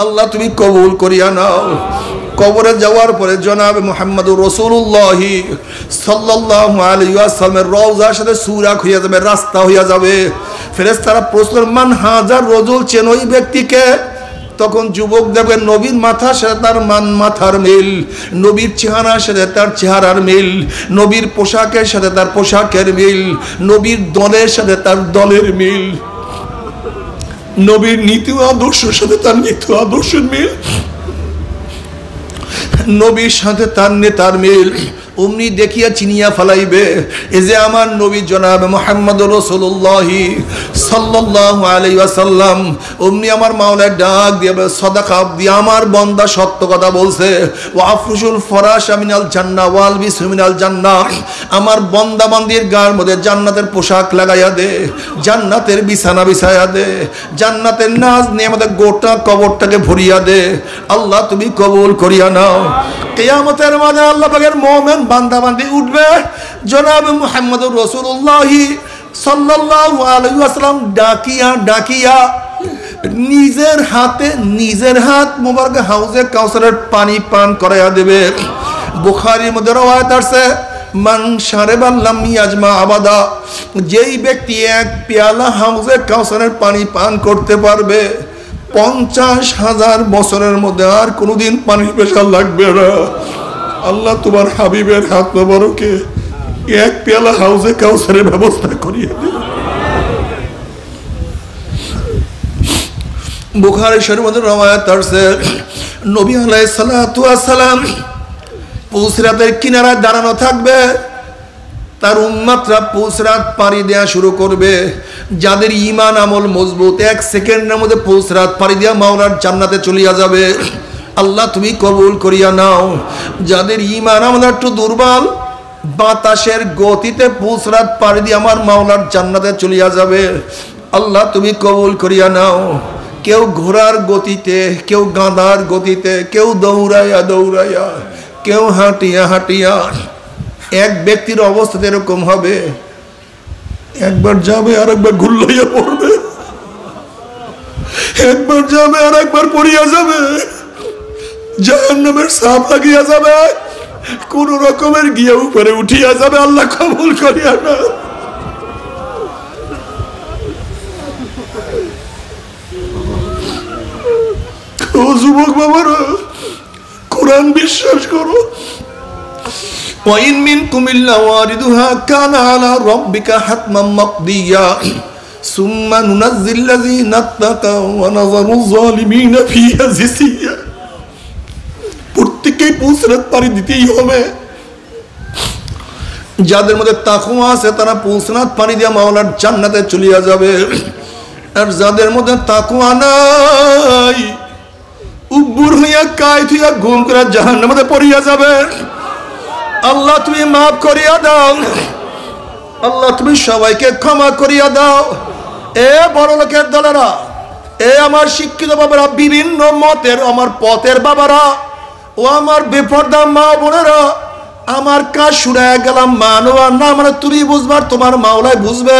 আল্লাহ তুমি কবুল করিয়া নাও। কবরে যাওয়ার পরে জনাবে মুহাম্মদুর রাসূলুল্লাহ সাল্লাল্লাহু আলাইহি ওয়াসাল্লামের রওজার সাথে সুরাক হইয়া যাবে, রাস্তা হইয়া যাবে। ফেরেশতারা প্রশ্ন মান হাজার রজুল, চেন ওই ব্যক্তিকে? তখন যুবক দেখবেন নবীর মাথার সাথে তার মাথার মিল, নবীর চেহারার সাথে তার চেহারার মিল, নবীর পোশাকের সাথে তার পোশাকের মিল, নবীর দলের সাথে তার দলের মিল, নবীর নীতি আদর্শের সাথে তার নীতি আদর্শের মিল, নবীর সাথে তার নেতার মিল। অমনি দেখিয়া চিনিয়া ফেলাইবে এ যে আমার নবী জনাবে মুহাম্মদুর রাসূলুল্লাহ সাল্লাল্লাহু আলাইহি ওয়াসাল্লাম। অমনি আমার মাওলা ডাক দিয়ে সাদাকা দিয়ে আমার বান্দা সত্য কথা বলছে। ওয়া আফরুশুল ফরাশা মিনাল জান্নাহ ওয়াল বিসু মিনাল জান্নাহ, আমার বান্দা বান্দির গার মধ্যে জান্নাতের পোশাক লাগাইয়া দে, জান্নাতের বিছানা বিছাইয়া দে, জান্নাতের নাজ নিয়ামতে গোটা কবরটাকে ভরিয়া দে। আল্লাহ তুমি কবুল করিয়া নাও। কিয়ামতের মাঠে আল্লাহ পাকের মুমিন বান্দা বান্দি উঠবে, জনাবে মুহাম্মদুর রাসূলুল্লাহ সাল্লাল্লাহু আলাইহি ওয়াসাল্লাম ডাকিয়া ডাকিয়া নিজের হাত মুবারক হাউজে কাউসারের পানি পান করাইয়া দেবে। বুখারীর মধ্যে রওয়ায়াত আছে মান শারিবা লাম ইয়াজমা আবাদা, যেই ব্যক্তি এক পেয়ালা হাউজে কাউসারের পানি পান করতে পারবে 50,000 বছরের মধ্যে আর কোনোদিন পানির পেশা লাগবে না। আল্লাহ তোমার হাবিবের হাত মোবারকে এক পেয়ালা হাউজে কাউসারের ব্যবস্থা করিয়ে দেবে। বুখারী শরীফের মধ্যে রওয়ায়াত আছে নবী আলাইহিস সালাতু ওয়াস সালাম পুসরাতের কিনারায় দাঁড়ানো থাকবে, তার উম্মতরা পুসরাত পাড়ি দেওয়া শুরু করবে। যাদের ঈমান আমল মজবুত 1 সেকেন্ডের মধ্যে পুসরাত পাড়ি দেওয়া মাওলার জান্নাতে চলিয়া যাবে। আল্লাহ তুমি কবুল করিয়া নাও। যাদের ঈমান আমল একটু দুর্বল, বাতাসের গতিতে পুসরাত পাড়ি দিয়ে আমার মাওলার জান্নাতে চলিয়া যাবে। আল্লাহ তুমি কবুল করিয়া নাও। কেউ ঘোড়ার গতিতে, কেউ গাধার গতিতে, কেউ দৌড়াইয়া দৌড়াইয়া, কেউ হাঁটিয়া হাঁটিয়া। এক ব্যক্তির অবস্থা এরকম হবে, একবার যাবে আর একবার ঘুরলাইয়া পড়বে, একবার যাবে আর একবার পড়িয়া যাবে, জাহান্নামের সাপ লাগিয়া যাবে, কোন রকমের গিয়ে উপরে উঠিয়া যাবে। আল্লাহ কবুল করিয়া না। ও যুবক বাবারা, কোরআন বিশ্বাস করো। وَإِن مِّنكُمْ إِلَّا وَارِدُهَا كَانَ عَلَى رَبِّكَ حَتْمًا مَّقْضِيًّا ثُمَّ نُنَجِّي الَّذِينَ اتَّقَوْا وَنَذَرُ الظَّالِمِينَ فِيهَا جِثِيًّا। প্রত্যেককেই পুসরাত পাড়ি দিতেই হবে। যাদের মধ্যে তাকওয়া আছে তারা পুসরাত পাড়ি দিয়ে মাওলার জান্নাতে চলিয়া যাবে। আর যাদের মধ্যে তাকওয়া নাই, উব্বুর হইয়া কায়ত হইয়া ঘুম করে জাহান্নামে পড়িয়া যাবে। আল্লাহ তুমি মাফ করিয়া দাও। আল্লাহ তুমি সবাইকে ক্ষমা করিয়া দাও। এ বড় লোকের দলেরা, এ আমার শিক্ষিত বাবারা, বিভিন্ন মতের আমার পথের বাবারা, ও আমার বেপরদা মা বোনেরা, আমার কাজ শুনে গেলাম মানবা না মানে তুমি বুঝবার, তোমার মাওলাই বুঝবে।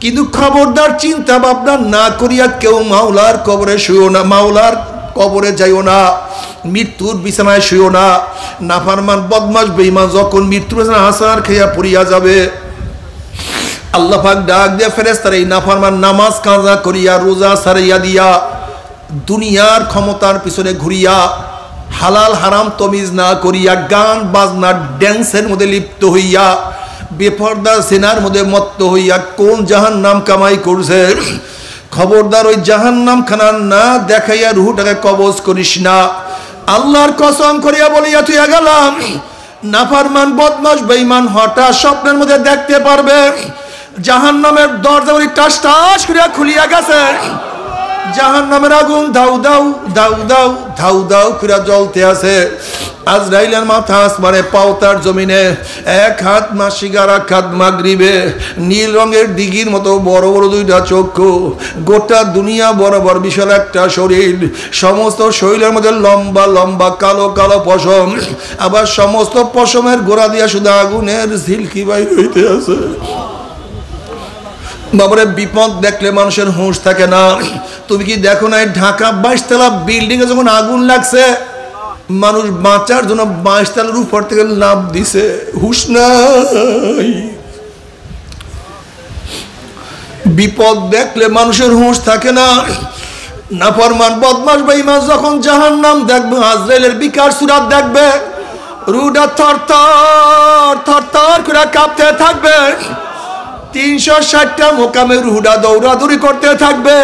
কিন্তু খবরদার চিন্তা ভাবনা না করিয়া কেউ মাওলার কবরে শুইও না, মাওলার কবরে যাইও না, মৃত্যুর বিছানায় শুইও না। নাফরমান বদমাশ বেঈমান যখন মৃত্যুর বিছানায় হাসার খেয়া পড়িয়া যাবে, আল্লাহ পাক ডাক দিয়ে ফেরেশতারা এই নাফরমান নামাজ কাজা করিয়া রোজা ছাড়িয়া দিয়া দুনিয়ার ক্ষমতার পিছনে ঘুরিয়া হালাল হারাম তমিজ না করিয়া গান বাজনা ড্যান্সের মধ্যে লিপ্ত হইয়া বেপরদা সিনার মধ্যে মত্ত হইয়া কোন জাহান্নাম কামাই করছে। খবরদার ওই জাহান্নাম খানা না দেখাইয়া রুহটাকে কবজ করিস না। আল্লাহর কসম করিয়া বলিয়া তুই গেলাম, নাফরমান বদমাশ বেঈমান হঠাৎ স্বপ্নের মধ্যে দেখতে পারবে জাহান্নামের দরজা টাস টাস করে খুলিয়া গেছে। জাহান্নামের আগুন দাউ দাউ দাউ দাউ ধাউ দাউ করে জ্বলতে আছে। আজরাইলের মাথা আসমানে, পাও তার জমিনে, এক হাত মাসিক আর এক হাত মাগরিবে, নীল রঙের দিঘির মতো বড় বড় দুইটা চক্ষু, গোটা দুনিয়া বরাবর বিশাল একটা শরীর, সমস্ত শরীরের মধ্যে লম্বা লম্বা কালো কালো পশম, আবার সমস্ত পশমের গোড়া দিয়া শুধু আগুনের ঝিলকি বাইর হইতে আছে। বাবারে, বিপদ দেখলে মানুষের হুঁশ থাকে না। তুমি কি দেখো না ঢাকা 22 তলা বিল্ডিং এ যখন আগুন লাগছে, মানুষ বাঁচার জন্য 22 তলার উপর থেকে লাফ দিছে, হুঁশ নাই। বিপদ দেখলে মানুষের হুঁশ থাকে না। নাফরমান বদমাশ বেঈমান যখন জাহান্নাম দেখবে, আজরাইলের বিকার সুরাত দেখবে, রুহটা থরথর থরথর করে কাঁপতে থাকবে। 360টা মোকামে রুহুটা দৌড়াদৌড়ি করতে থাকবে,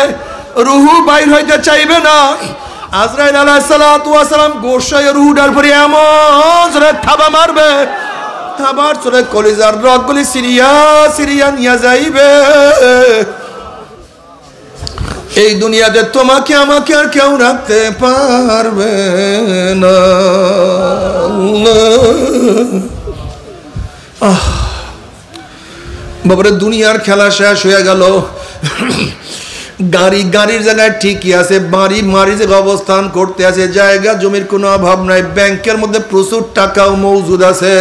রুহু বাইর হইতে চাইবে না। আজরাইল আলাইহিস সালাতু ওয়াস সালাম গোসায় রুহুটার পরে এমন জোরে থাবা মারবে, থাবার জোরে কলিজার রগগুলি সিরিয়া সিরিয়া নিয়ে যাইবে। এই দুনিয়াতে তোমাকে আমাকে আর কেউ রাখতে পারবে না। বাবারে, দুনিয়ার খেলা শেষ হয়ে গেল। গাড়ির জায়গায় ঠিকই আছে, বাড়ি মারি জায়গায় অবস্থান করতে আছে, জায়গা জমির কোনো অভাব নাই, ব্যাংকের মধ্যে প্রচুর টাকাও মজুদ আছে।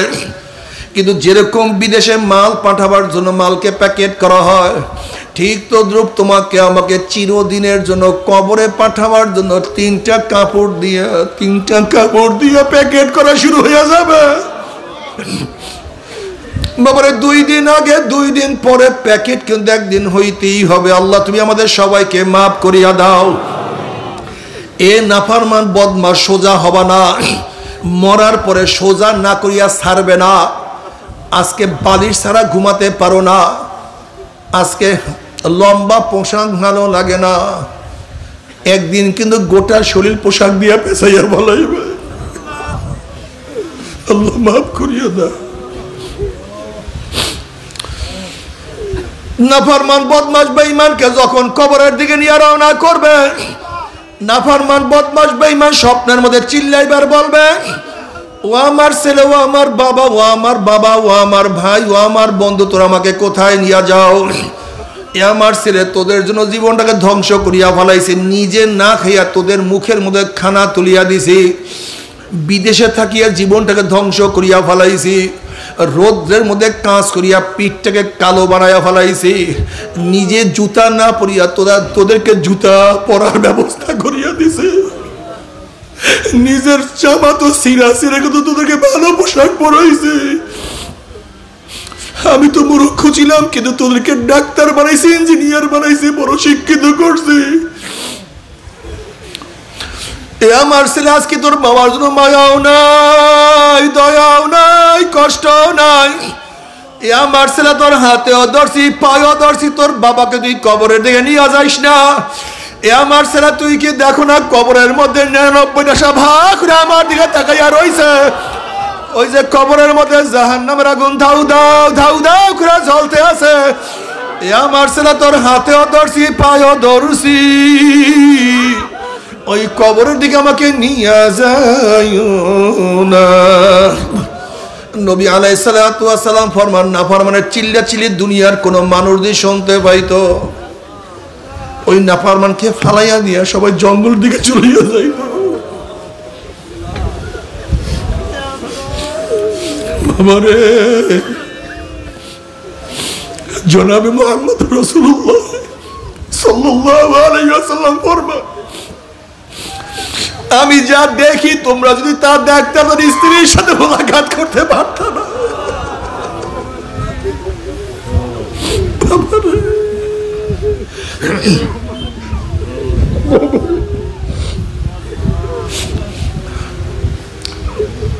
কিন্তু যেরকম বিদেশে মাল পাঠাবার জন্য মালকে প্যাকেট করা হয়, ঠিক তদ্রূপ তোমাকে আমাকে চিরদিনের জন্য কবরে পাঠাবার জন্য 3টা কাপড় দিয়ে প্যাকেট করা শুরু হয়ে যাবে। বাবারে, 2 দিন আগে 2 দিন পরে প্যাকেট কিন্তু একদিন হইতেই হবে। আল্লাহ তুমি আমাদের সবাইকে মাফ করিয়া দাও। এ নাফরমান বদমাশ সোজা হবা না, মরার পরে সোজা না করিয়া ছাড়বে না। আজকে বালিশ ছাড়া ঘুমাতে পারো না, আজকে লম্বা পোশাক ভালো লাগে না, একদিন কিন্তু গোটা শরীর পোশাক দিয়া পেছাইয়া বলাইবে। আল্লাহ মাফ করিয়া দাও। নাফরমান বদমাশ বেঈমানকে যখন কবরের দিকে নিয়ে রওনা করবে, নাফরমান বদমাশ বেঈমান স্বপ্নের মধ্যে চিল্লাইবার বলবে, ও আমার ছেলে, ও আমার বাবা, ও আমার বাবা, ও আমার ভাই, ও আমার বন্ধু, তোরা আমাকে কোথায় নিয়ে যাও? এ আমার ছেলে তোদের জন্য জীবনটাকে ধ্বংস করিয়া ফেলাইছে, নিজে না খাইয়া তোদের মুখের মধ্যে খানা তুলিয়া দিছি, বিদেশে থাকিয়া জীবনটাকে ধ্বংস করিয়া ফেলাইছি, রোদ্রের মধ্যে কাজ করিয়া পিঠটাকে কালো বানাইয়া ফেলাইছি, নিজে জুতা না পরিয়া তোদেরকে জুতা পরার ব্যবস্থা করিয়া দিছে, নিজের জামা তো সিরা সিরা কিন্তু তোদেরকে ভালো পোশাক পরাইছে। আমি তো মূর্খ ছিলাম, কিন্তু তোদেরকে ডাক্তার বানাইছি, ইঞ্জিনিয়ার বানাইছি, বড় শিক্ষিত করছি। এ আমার ছেলে, আজকে তোর বাবার জন্য মায়াও নাই, দয়াও নাই, কষ্টও নাই। এ আমার ছেলে, তোর হাতেও ধরছি, পায়েও ধরছি, তোর বাবাকে তুই কবরের দিকে নিয়ে যাইস না। এ আমার ছেলে, তুই কি দেখো না কবরের মধ্যে 99টা সাভা করে আমার দিকে তাকাইয়া রইছে। ওই যে কবরের মধ্যে জাহান্নামের আগুন ধাউ দাও ধাউ দাও করে জ্বলতে আছে। এ আমার ছেলে, তোর হাতেও ধরছি, পায়েও ধরছি, ওই কবরের দিকে আমাকে নিয়ে যাইও না। নবী আলাইহিস সালাতু ওয়াস সালাম ফরমান, না ফরমানের চিল্লাচিল্লি দুনিয়ার কোন মানুষ যদি শুনতে পাইতো, ওই নাফরমানকে ফালাইয়া দিয়া সবাই জঙ্গল দিকে চলিয়া যাইত। বাবারে, জনাবে মুহাম্মদ রাসূলুল্লাহ সাল্লাল্লাহু আলাইহি ওয়াসাল্লাম ফরমান, আমি যা দেখি তোমরা যদি তা দেখতে, তোর স্ত্রীর সাথে মোলাকাত করতে পারত না।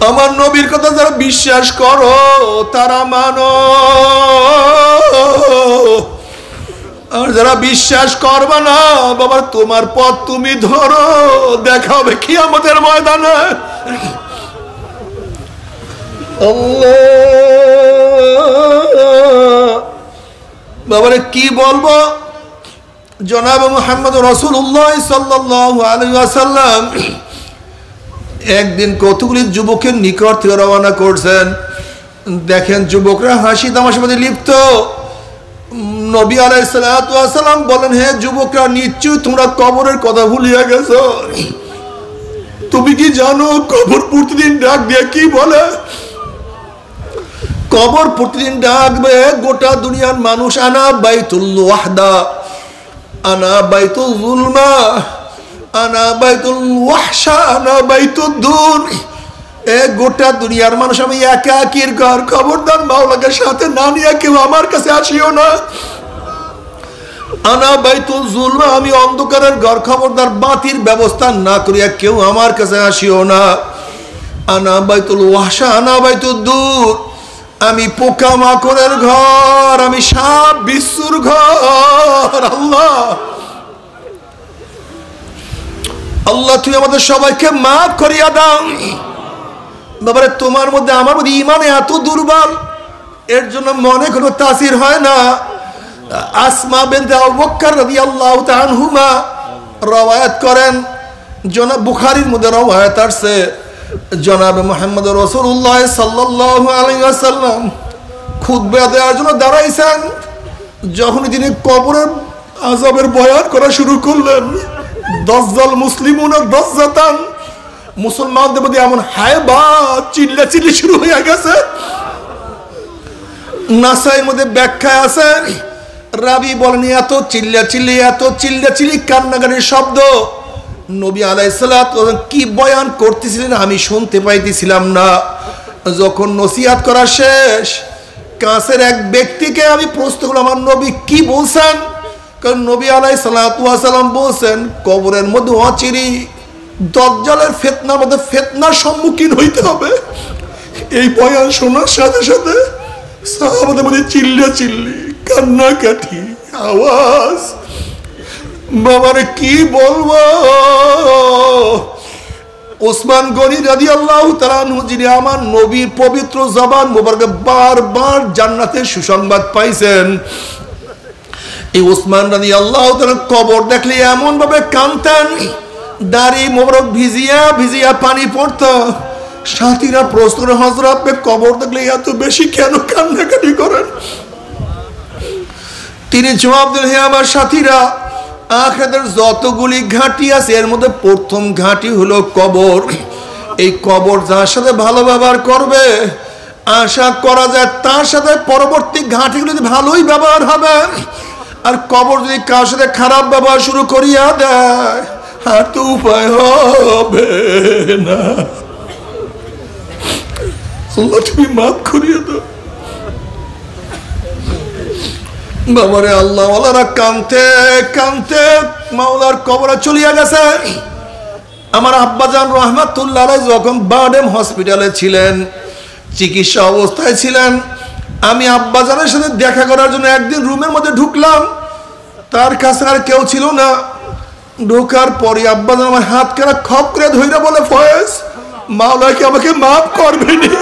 আমার নবীর কথা যারা বিশ্বাস করো তারা মানো, আর যারা বিশ্বাস করবে না বাবা, তোমার পথ তুমি ধরো, দেখা হবে কিয়ামতের ময়দানে। আল্লাহ বাবারে কি বলবো, জনাব মুহাম্মদ রাসূলুল্লাহ সাল্লাল্লাহু আলাইহি ওয়াসাল্লাম একদিন কতগুলি যুবকের নিকট থেকে রওনা করছেন। দেখেন যুবকরা হাসি তামাশার মধ্যে লিপ্ত। নবী আলাইহিস সালাতু ওয়াস সালাম বলেন, হে যুবকরা, নিশ্চয়ই তোমরা কবরের কথা ভুলিয়া গেছো। তুমি কি জানো কবর প্রতিদিন ডাক দিয়ে কি বলে? কবর প্রতিদিন ডাকবে গোটা দুনিয়ার মানুষ, আনা বাইতুল ওয়াহদা, আনা বাইতুল যুলমা, আনা বাইতুল ওয়াহশা, আনা বাইতুদ দুর। এ গোটা দুনিয়ার মানুষ, আমি একাকির ঘর, খবরদার মাওলাকে সাথে না নিয়ে কেউ আমার কাছে আসিও না। আনা বাইতুল যুলমা, আমি অন্ধকারের ঘর, খবরদার বাতির ব্যবস্থা না করিয়া কেউ আমার কাছে আসিও না। আনা বাইতুল ওয়াহশা, আনা বাইতুদ দুর, আমি পোকা মাকড়ের ঘর, আমি সাপ বিচ্ছুর ঘর। আল্লাহ আল্লাহ, তুমি আমাদের সবাইকে মাফ করিয়া দাও। বাবারে, তোমার মধ্যে আমার মধ্যে ঈমান এত দুর্বল, এর জন্য মনে কোনো তাসির হয় না। আসমা বিনতে আবু বকর রাদিয়াল্লাহু তাআলা আনহুমা রওয়ায়াত করেন, জনাব বুখারীর মধ্যে রওয়ায়াত আছে, জনাব মুহাম্মদ রাসূলুল্লাহ সাল্লাল্লাহু আলাইহি ওয়াসাল্লাম খুতবা দেওয়ার জন্য দাঁড়াইছেন। যখন তিনি কবরের আযাবের বয়ান করা শুরু করলেন, দাজ্জাল মুসলিমুনা দাজ্জাতান, মুসলমানদের মধ্যে এমন হায়বা চিল্লাচিল্লি শুরু হয়ে গেছে। নাসাইর মধ্যে ব্যাখ্যা আছে, রাবি বলেন এত চিল্লাচিল্লি কান্নাকাটির শব্দ, নবী আলাইহিস সালাতু কি বয়ান করতেছিলেন আমি শুনতে পাইতেছিলাম না। যখন নসিহত করা শেষ, কাছের এক ব্যক্তিকে আমি প্রশ্ন করলাম, আমার নবী কি বলছেন? কারণ নবী আলাইহিস সালাতু ওয়াস সালাম বলছেন, কবরের মধ্যে অচিরি দাজ্জালের ফিতনার মধ্যে ফিতনার সম্মুখীন হইতে হবে। এই বয়ান শোনার সাথে সাথে সাহাবাদের মধ্যে চিল্লাচিল্লি, কান্নাকাটি, আওয়াজ। বাবারে কি বলবো, ওসমান গনি রাদিয়াল্লাহু তাআলা আনহু, যিনি আমার নবীর পবিত্র জবান মোবারকে বারবার জান্নাতের সুসংবাদ পাইছেন, এই ওসমান রাদিয়াল্লাহু তাআলা কবর দেখলে এমন ভাবে কাঁদতেন, দাড়ি মোবারক ভিজিয়া ভিজিয়া পানি পড়তো। সাথীরা প্রশ্ন করে, হযরত আপনি কবর দেখলে এত বেশি কেন কান্নাকাটি করেন? তিনি জবাব দিলেন, হে আমার সাথীরা, আখিরাতের যতগুলি ঘাঁটি আছে এর মধ্যে প্রথম ঘাঁটি হলো কবর। এই কবর যার সাথে ভালো ব্যবহার করবে, আশা করা যায় তার সাথে পরবর্তী ঘাঁটিগুলি ভালোই ব্যবহার হবে। আর কবর যদি কার সাথে খারাপ ব্যবহার শুরু করিয়া দেয়, আর তো উপায় হবে না। আল্লাহ তুমি মাফ করিয়ে দাও। বাবারে, আল্লাহ ওয়ালারা কানতে কানতে মাওলার কবরে চলিয়া গেছে। আমার আব্বাজান রাহমাতুল্লাহ আলাইহি যখন বারডেম হসপিটালে ছিলেন, চিকিৎসা অবস্থায় ছিলেন, আমি আব্বাজানের সাথে দেখা করার জন্য একদিন রুমের মধ্যে ঢুকলাম। তার কাছে আর কেউ ছিল না। ঢোকার পরে আব্বাজান আমার হাত কেনা খপ করে ধইরা বলে, ফয়েজ, মাওলা কি আমাকে মাফ করবেনি?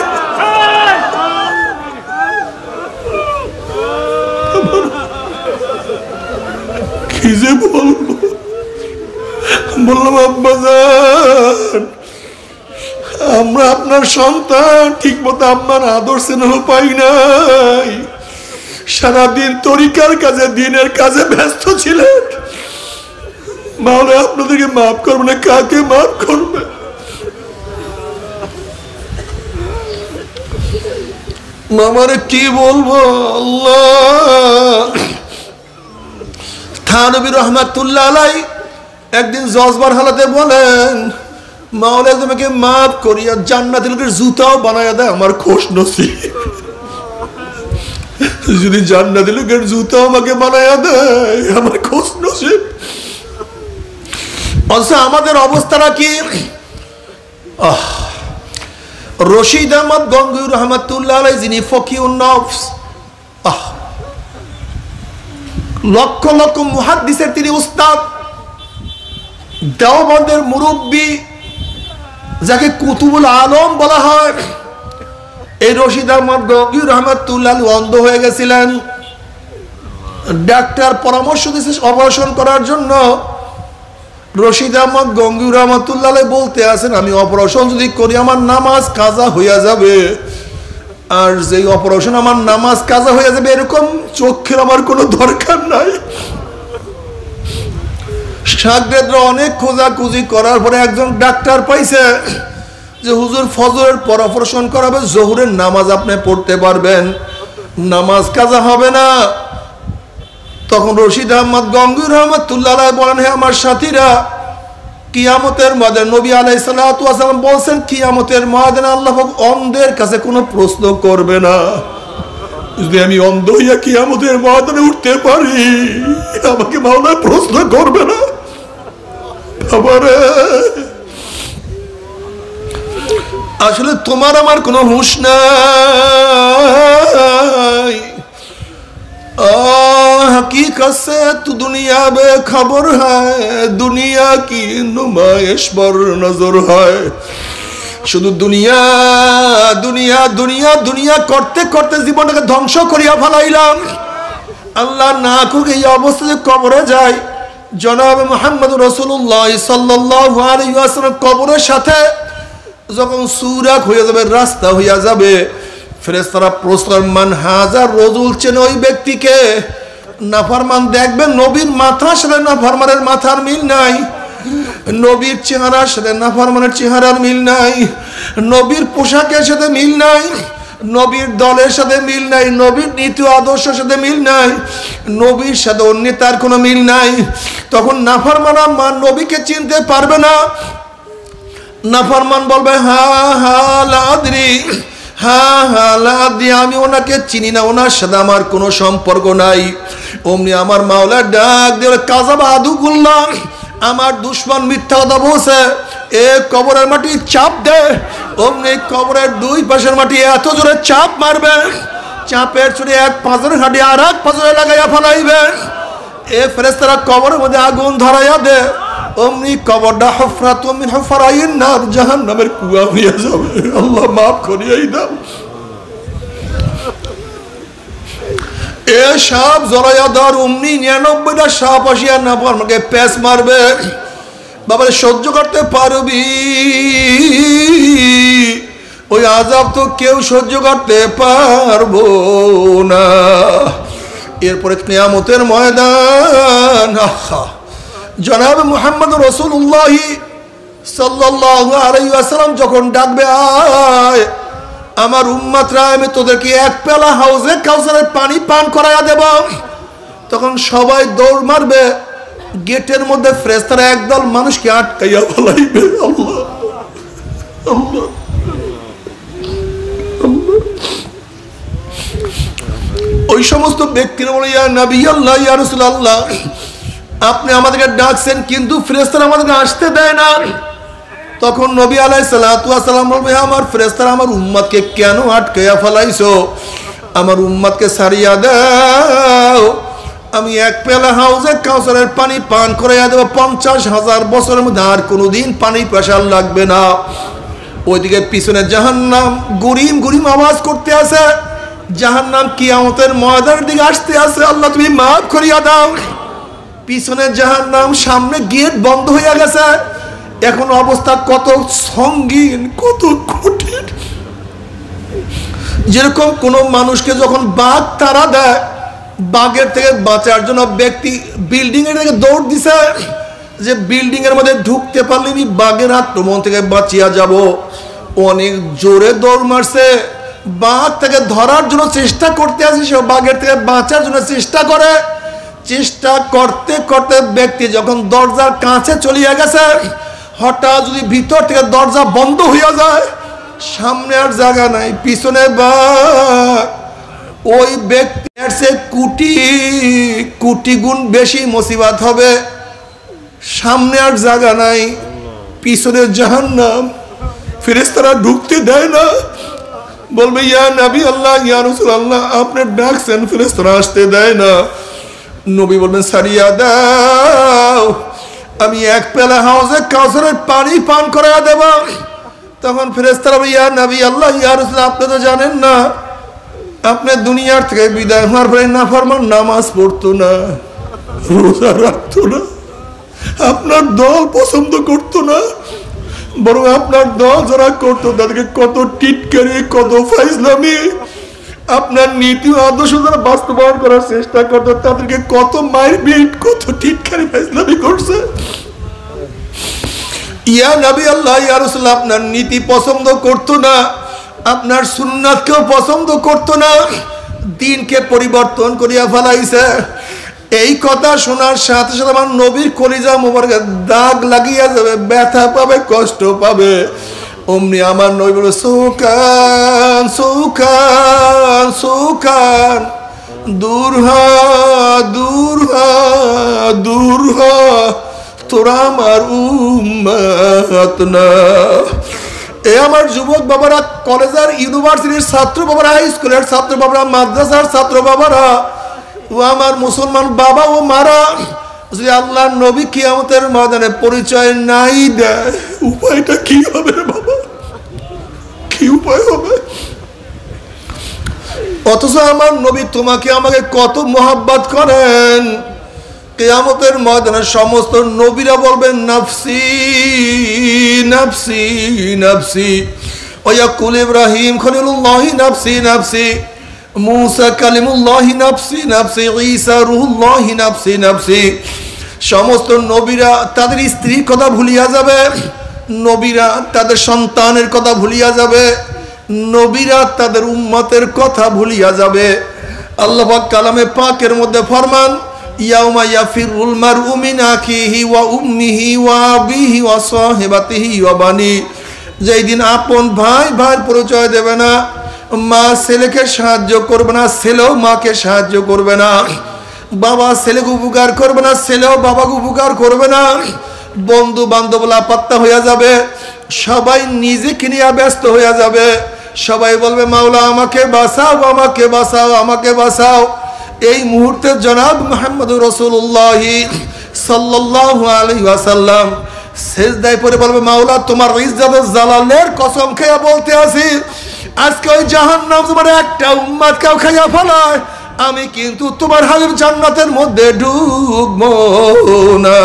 কি যে বলবো, বললাম আব্বাজান, আমরা আপনার সন্তান, ঠিক মতো আপনার আদর স্নেহ পাই নাই। সারাদিন তরিকার কাজে, দিনের কাজে ব্যস্ত ছিলেন। মাওলা আপনাদেরকে মাফ করবে না, কাকে মাফ করবে? মামারে কি বলবো, আল্লাহ। থানবী রহমাতুল্লাহ আলাইহি একদিন জজবার হালাতে বলেন, মাওলা তোমাকে মাফ করিয়া জান্নাতের লোকের জুতাও বানাইয়া দেয়, আমার খোশ নসিব। যদি জান্নাতের লোকের জুতা আমাকে বানাইয়া দেয়, আমার খোশ নসিব। আচ্ছা, আমাদের অবস্থাটা কি? রশিদ আহমদ গঙ্গুই রহমাতুল্লাহ আলাইহি, যিনি ফকিহুন নফস, লক্ষ লক্ষ মুহাদ্দিসের তিনি উস্তাদ, দেওবন্দের মুরব্বী, যাকে কুতুবুল আলম বলা হয়। এই রশিদ আহমদ গঙ্গুই রহমাতুল্লাহ আলাইহি অন্ধ হয়ে গেছিলেন। ডাক্তার পরামর্শ দিয়েছে অপারেশন করার জন্য। রশিদ আহমদ গঙ্গুর রহমতুল্লাহ বলতে আছেন, আমি অপারেশন যদি করি আমার নামাজ কাজা হইয়া যাবে, আর যে অপারেশন আমার নামাজ কাজা হইয়া যাবে এরকম চোখের আমার কোনো দরকার নাই। শাগরেদরা অনেক খোঁজাখুঁজি করার পরে একজন ডাক্তার পাইছে যে হুজুর ফজরের পর অপারেশন করাবে, জোহরের নামাজ আপনি পড়তে পারবেন, নামাজ কাজা হবে না। তখন রশিদ আহমদ গঙ্গুর রহমতুল্লাহ বলেন, হে আমার সাথীরা, কিয়ামতের ময়দানে নবী আলাইহিস সালাতু ওয়াস সালাম বলেন, কিয়ামতের ময়দানে আল্লাহ অন্ধের কাছে কোনো প্রশ্ন করবে না। যদি আমি অন্ধ হইয়া কিয়ামতের ময়দানে উঠতে পারি, আমাকে মাওলা প্রশ্ন করবে না। আসলে তোমার আমার কোনো হুঁশ নাই। हकीकत से तू दुनिया में खबर है, दुनिया की नुमाइश पर नजर है। শুধু দুনিয়া দুনিয়া দুনিয়া দুনিয়া করতে করতে জীবনটাকে ধ্বংস করিয়া ফেলাইলাম। আল্লাহ না করুক এই অবস্থায় কবরে যায়। জনাব মুহাম্মদ রাসূলুল্লাহ সাল্লাল্লাহু আলাইহি ওয়াসাল্লাম কবরের সাথে যখন সুরাক হয়ে যাবে, রাস্তা হইয়া যাবে, ফেরেশতারা প্রশ্ন মান হাজার রজুল, চেন ওই ব্যক্তিকে? নাফরমান দেখবেন নবীর মাথার সাথে নাফরমানের মাথার মিল নাই, নবীর চেহারার সাথে নাফরমানের চেহারার মিল নাই, নবীর পোশাকের সাথে মিল নাই, নবীর দলের সাথে মিল নাই, নবীর নীতি আদর্শের সাথে মিল নাই, নবীর সাথে অন্য তার কোনো মিল নাই। তখন নাফরমানা মান নবীকে চিনতে পারবে না। নাফরমান বলবে হা হা লাদ্রি, হ্যাঁ হ্যাঁ লাদি, আমি ওনাকে চিনি না, ওনার সাথে আমার কোনো সম্পর্ক নাই। অমনি আমার মাওলা ডাক দিয়ে কাযাবা আদুকুল্লাহ, আমার দুশমন মিথ্যা কথা বলছে, এ কবরের মাটি চাপ দে। অমনি কবরের দুই পাশের মাটি এত জোরে চাপ মারবে, চাপের চুরি এক পাঁজরের হাঁটি আর এক পাঁজরে লাগাইয়া ফেলাইবে। এ ফেরেশতারা কবরের মধ্যে আগুন ধরাইয়া দে, অমনি কবরটা হুফরাতুম মিন হুফরাইন নার, জাহান্নামের কুয়া হয়ে যাবে। আল্লাহ মাফ করিয়াই দাও। এ সাপ জড়াইয়া ধর, অমনি 99টা সাপ আসিয়া না আমাকে প্যাঁচ মারবে। বাবা সহ্য করতে পারবি? ওই আযাব তো কেউ সহ্য করতে পারবো না। এরপরে কিয়ামতের ময়দান, জনাব মুহাম্মদ রাসূলুল্লাহ সাল্লাল্লাহু আলাইহি ওয়াসাল্লাম যখন ডাকবে, আয় আমার উম্মতরা, আমি তোদেরকে এক পেলা হাউজে কাউসারের পানি পান করাইয়া দেব। তখন সবাই দৌড় মারবে, গেটের মধ্যে ফেরেশতারা একদল মানুষকে আটকাইয়া ফেলাইবে। আল্লাহ আল্লাহ ওই সমস্ত ব্যক্তিরা বলে, ইয়া নবী আল্লাহ, ইয়া রাসূলুল্লাহ, আপনি আমাদেরকে ডাকছেন কিন্তু ফেরেশতারা আমাদেরকে আসতে দেয় না। তখন নবী আলাইহিস সালাতু ওয়াস সালাম বলবে, আমার ফেরেশতারা আমার উম্মতকে কেন আটকাইয়া ফেলাইছো? আমার উম্মতকে ছাড়িয়া দাও, আমি এক পেলা হাউজে কাউসারের পানি পান করাইয়া দেব। 50,000 বছরের মধ্যে আর কোনোদিন পানি পেশাল লাগবে না। ওইদিকে পিছনে জাহান্নাম গুরিম গুরিম আওয়াজ করতে আছে, জাহান্নাম কিয়ামতের ময়দানের দিকে আসতে আছে। আল্লাহ তুমি মাফ করিয়া দাও। পিছনে জাহান্নাম, সামনে গেট বন্ধ হয়ে গেছে। এখন অবস্থা কত সঙ্গীন, কত কঠিন। যেরকম কোন মানুষকে যখন বাঘ তাড়া দেয়, বাঘের থেকে বাঁচার জন্য ব্যক্তি বিল্ডিং এর থেকে দৌড় দিছে, যে বিল্ডিং এর মধ্যে ঢুকতে পারলে আমি বাঘের আক্রমণ থেকে বাঁচিয়া যাব। অনেক জোরে দৌড় মারছে, বাঘ থেকে ধরার জন্য চেষ্টা করতে আছে, সে বাঘের থেকে বাঁচার জন্য চেষ্টা করে। চেষ্টা করতে করতে ব্যক্তি যখন দরজার কাছে চলিয়া গেছে, হঠাৎ যদি ভিতর থেকে দরজা বন্ধ হইয়া যায়, সামনে আর জায়গা নাই, পিছনে বাঘ, ওই ব্যক্তির সে কোটি কোটি গুণ বেশি মুসিবত হবে। সামনে আর জায়গা নাই, পিছনে জাহান্নাম, ফেরেশতারা ঢুকতে দেয় না। বলবে, ইয়া নবী আল্লাহ, ইয়া রাসূলুল্লাহ, আপনি ডাকছেন, ফেরেশতারা আসতে দেয় না। নবী বলবেন, সারিয়া দাও, আমি এক পেলা হাউজে কাউসারের পানি পান করাইয়া দেব। তখন ফেরেশতারা, ইয়া নবী আল্লাহ, ইয়া রাসূলুল্লাহ, আপনি তো জানেন না আপনি দুনিয়ার থেকে বিদায় হওয়ার পরে নাফরমান নামাজ পড়তো না, রোজা রাখতো না, আপনার দল পছন্দ করতো না, বরং আপনার দল যারা করতো তাদেরকে কত টিটকারি, কত ফাইজলামি, আপনার নীতি আদর্শ যারা বাস্তবায়ন করার চেষ্টা করতো তাদেরকে কত মারপিট, কত টিটকারি ফাইজলামি করছে। ইয়া নবী আল্লাহ, ইয়া রাসূলুল্লাহ, আপনার নীতি পছন্দ করতো না, আপনার সুন্নাতকেও পছন্দ করতো না, দিনকে পরিবর্তন করিয়া ফেলাইছে। এই কথা শোনার সাথে সাথে আমার নবীর কলিজা মোবারকে দাগ লাগিয়া যাবে, ব্যথা পাবে, কষ্ট পাবে। অমনি আমার নবী বলে, সুকান সুকান সুকান, দূর হ দূর হ দূর হ, তোরা আমার উম্মত না। এ আমার যুবক বাবারা, কলেজের ইউনিভার্সিটির ছাত্র বাবারা, হাই স্কুলের ছাত্র বাবারা, মাদ্রাসার ছাত্র বাবারা, ও আমার মুসলমান বাবা ও মারা, যদি আল্লাহর নবী কিয়ামতের ময়দানে পরিচয় নাই দেয়, উপায়টা কি হবে রে বাবা? কি উপায় হবে? অথচ আমার নবী তোমাকে আমাকে কত মহব্বত করেন। কিয়ামতের ময়দানে সমস্ত নবীরা বলবেন নাফসি নাফসি নাফসি, ওয়াকুল ইব্রাহিম খলিলুল্লাহ নাফসি নাফসি, মুসা কালিমুল্লাহ নাফসি নাফসি, ঈসা রূহুল্লাহ নাফসি নাফসি। সমস্ত নবীরা তাদের স্ত্রীর কথা ভুলিয়া যাবে, নবীরা তাদের সন্তানের কথা ভুলিয়া যাবে, নবীরা তাদের উম্মতের কথা ভুলিয়া যাবে। আল্লাহ পাক কালামে পাকের মধ্যে ফরমান, ইয়াউমা ইয়াফিরুল মারউ মিন আখিহি ওয়া উম্মিহি ওয়া আবিহি ওয়া সাহিবাতিহি ওয়া বানি। যেই দিন আপন ভাই ভাইয়ের পরিচয় দেবে না, মা ছেলেকে সাহায্য করবে না, ছেলেও মাকে সাহায্য করবে না, বাবা ছেলেকে উপকার করবে না, ছেলেও বাবাকে উপকার করবে না, বন্ধু বান্ধব লাপাত্তা হইয়া যাবে, সবাই নিজেকে নিয়ে ব্যস্ত হইয়া যাবে। সবাই বলবে, মাওলা আমাকে বাঁচাও, আমাকে বাঁচাও, আমাকে বাঁচাও। এই মুহূর্তে জনাব মুহাম্মদুর রাসূলুল্লাহ সাল্লাল্লাহু আলাইহি ওয়াসাল্লাম সেজদায় পড়ে বলবে, মাওলা তোমার ইজ্জতের জালালের কসম খেয়ে বলতে আছি, আজকে ওই জাহান্নাম তোমার একটা উম্মত কেউ খাইয়া ফেলায়, আমি কিন্তু তোমার হাবিব জান্নাতের মধ্যে ঢুকবো না।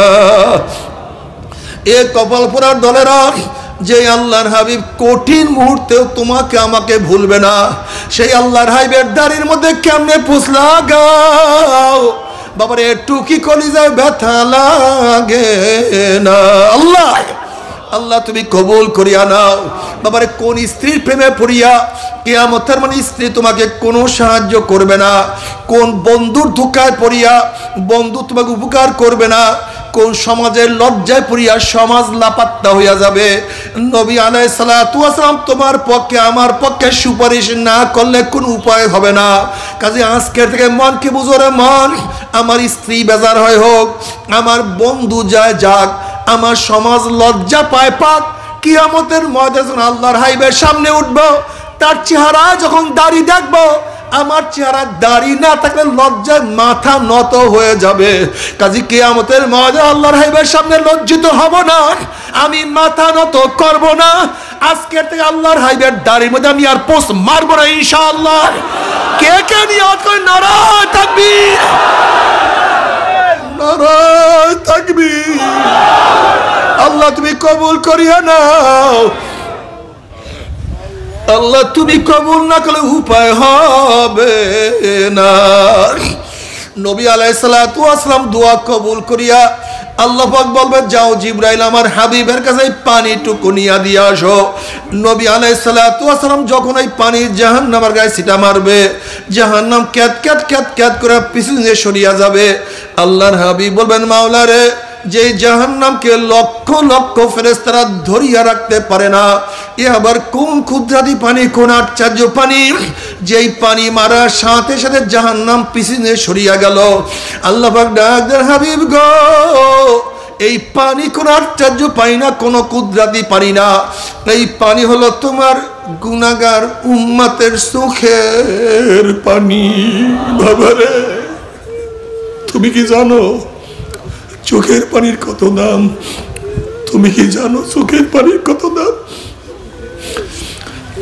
এ কপাল পোড়ার দলেরা, যে আল্লাহর হাবিব কঠিন মুহূর্তেও তোমাকে আমাকে ভুলবে না, সেই আল্লাহর হাবিবের দাড়ির মধ্যে কেমনে পুছলা গাও বাবারে, টুকি কলিজায় ব্যথা লাগে না। আল্লাহ আল্লাহ তুমি কবুল করিয়া নাও। বাবারে, কোন স্ত্রীর প্রেমে পড়িয়া কিয়ামতের মানে স্ত্রী তোমাকে কোনো সাহায্য করবে না, কোন বন্ধুর ধোঁকায় পড়িয়া বন্ধু তোমাকে উপকার করবে না, কোন সমাজের লজ্জায় পড়িয়া সমাজ লাপাত্তা হইয়া যাবে। নবী আলাইহিস সালাতু ওয়াস সালাম তোমার পক্ষে আমার পক্ষে সুপারিশ না করলে কোনো উপায় হবে না। কাজে আজকের থেকে মনকে বুঝো রে মন, আমার স্ত্রী বেজার হয় হোক, আমার বন্ধু যায় যাক, আমার সমাজ লজ্জা পায় পাক, কিয়ামতের ময়দানে যখন আল্লাহর হাবিবের সামনে উঠবো, তার চেহারা যখন দাড়ি দেখবো, আমার চেহারা দাড়ি না থাকলে লজ্জায় মাথা নত হয়ে যাবে। কাজী কিয়ামতের ময়দানে আল্লাহর হাবিবের সামনে লজ্জিত হব না, আমি মাথা নত করব না। আজকের থেকে আল্লাহর হাবিবের দাড়ির মধ্যে আমি আর পোস্ট মারবো না ইনশাআল্লাহ। কে কে নিয়ত করে নারায়ে তাকবীর, নারায়ে তাকবীর। আল্লাহ তুমি কবুল করিয়া নাও, আল্লাহ তুমি কবুল না করলে উপায় হবে না। নবী আলাইহিস সালাতু ওয়াস সালাম দোয়া কবুল করিয়া আল্লাহ পাক বলবে, যাও জিবরাইল আমার হাবিবের কাছে পানিটুকু নিয়ে দিয়ে আসো। নবী আলাইহিস সালাতু ওয়াস সালাম যখন এই পানি জাহান্নামের গায়ে ছিটা মারবে, জাহান্নাম ক্যাত ক্যাত ক্যাত ক্যাত করে পিছনে সরিয়া যাবে। আল্লাহর হাবিব বলবেন, মাওলা রে, যে জাহান্নামকে লক্ষ লক্ষ ফেরেশতারা ধরিয়া রাখতে পারে না, এ আবার কোন ক্ষুদ্রাতি পানি, কোন আশ্চর্য পানি, যেই পানি মারার সাথে সাথে জাহান্নাম পিছনে সরিয়া গেল। আল্লাহ পাক ডাক দেন, হাবিব গো, এই পানি কোন আশ্চর্য পানি না, কোন ক্ষুদ্রাতি পানি না, এই পানি হলো তোমার গুনাহগার উম্মতের চোখের পানি। বাবারে, তুমি কি জানো চোখের পানির কত দাম? তুমি কি জানো চোখের পানির কত দাম?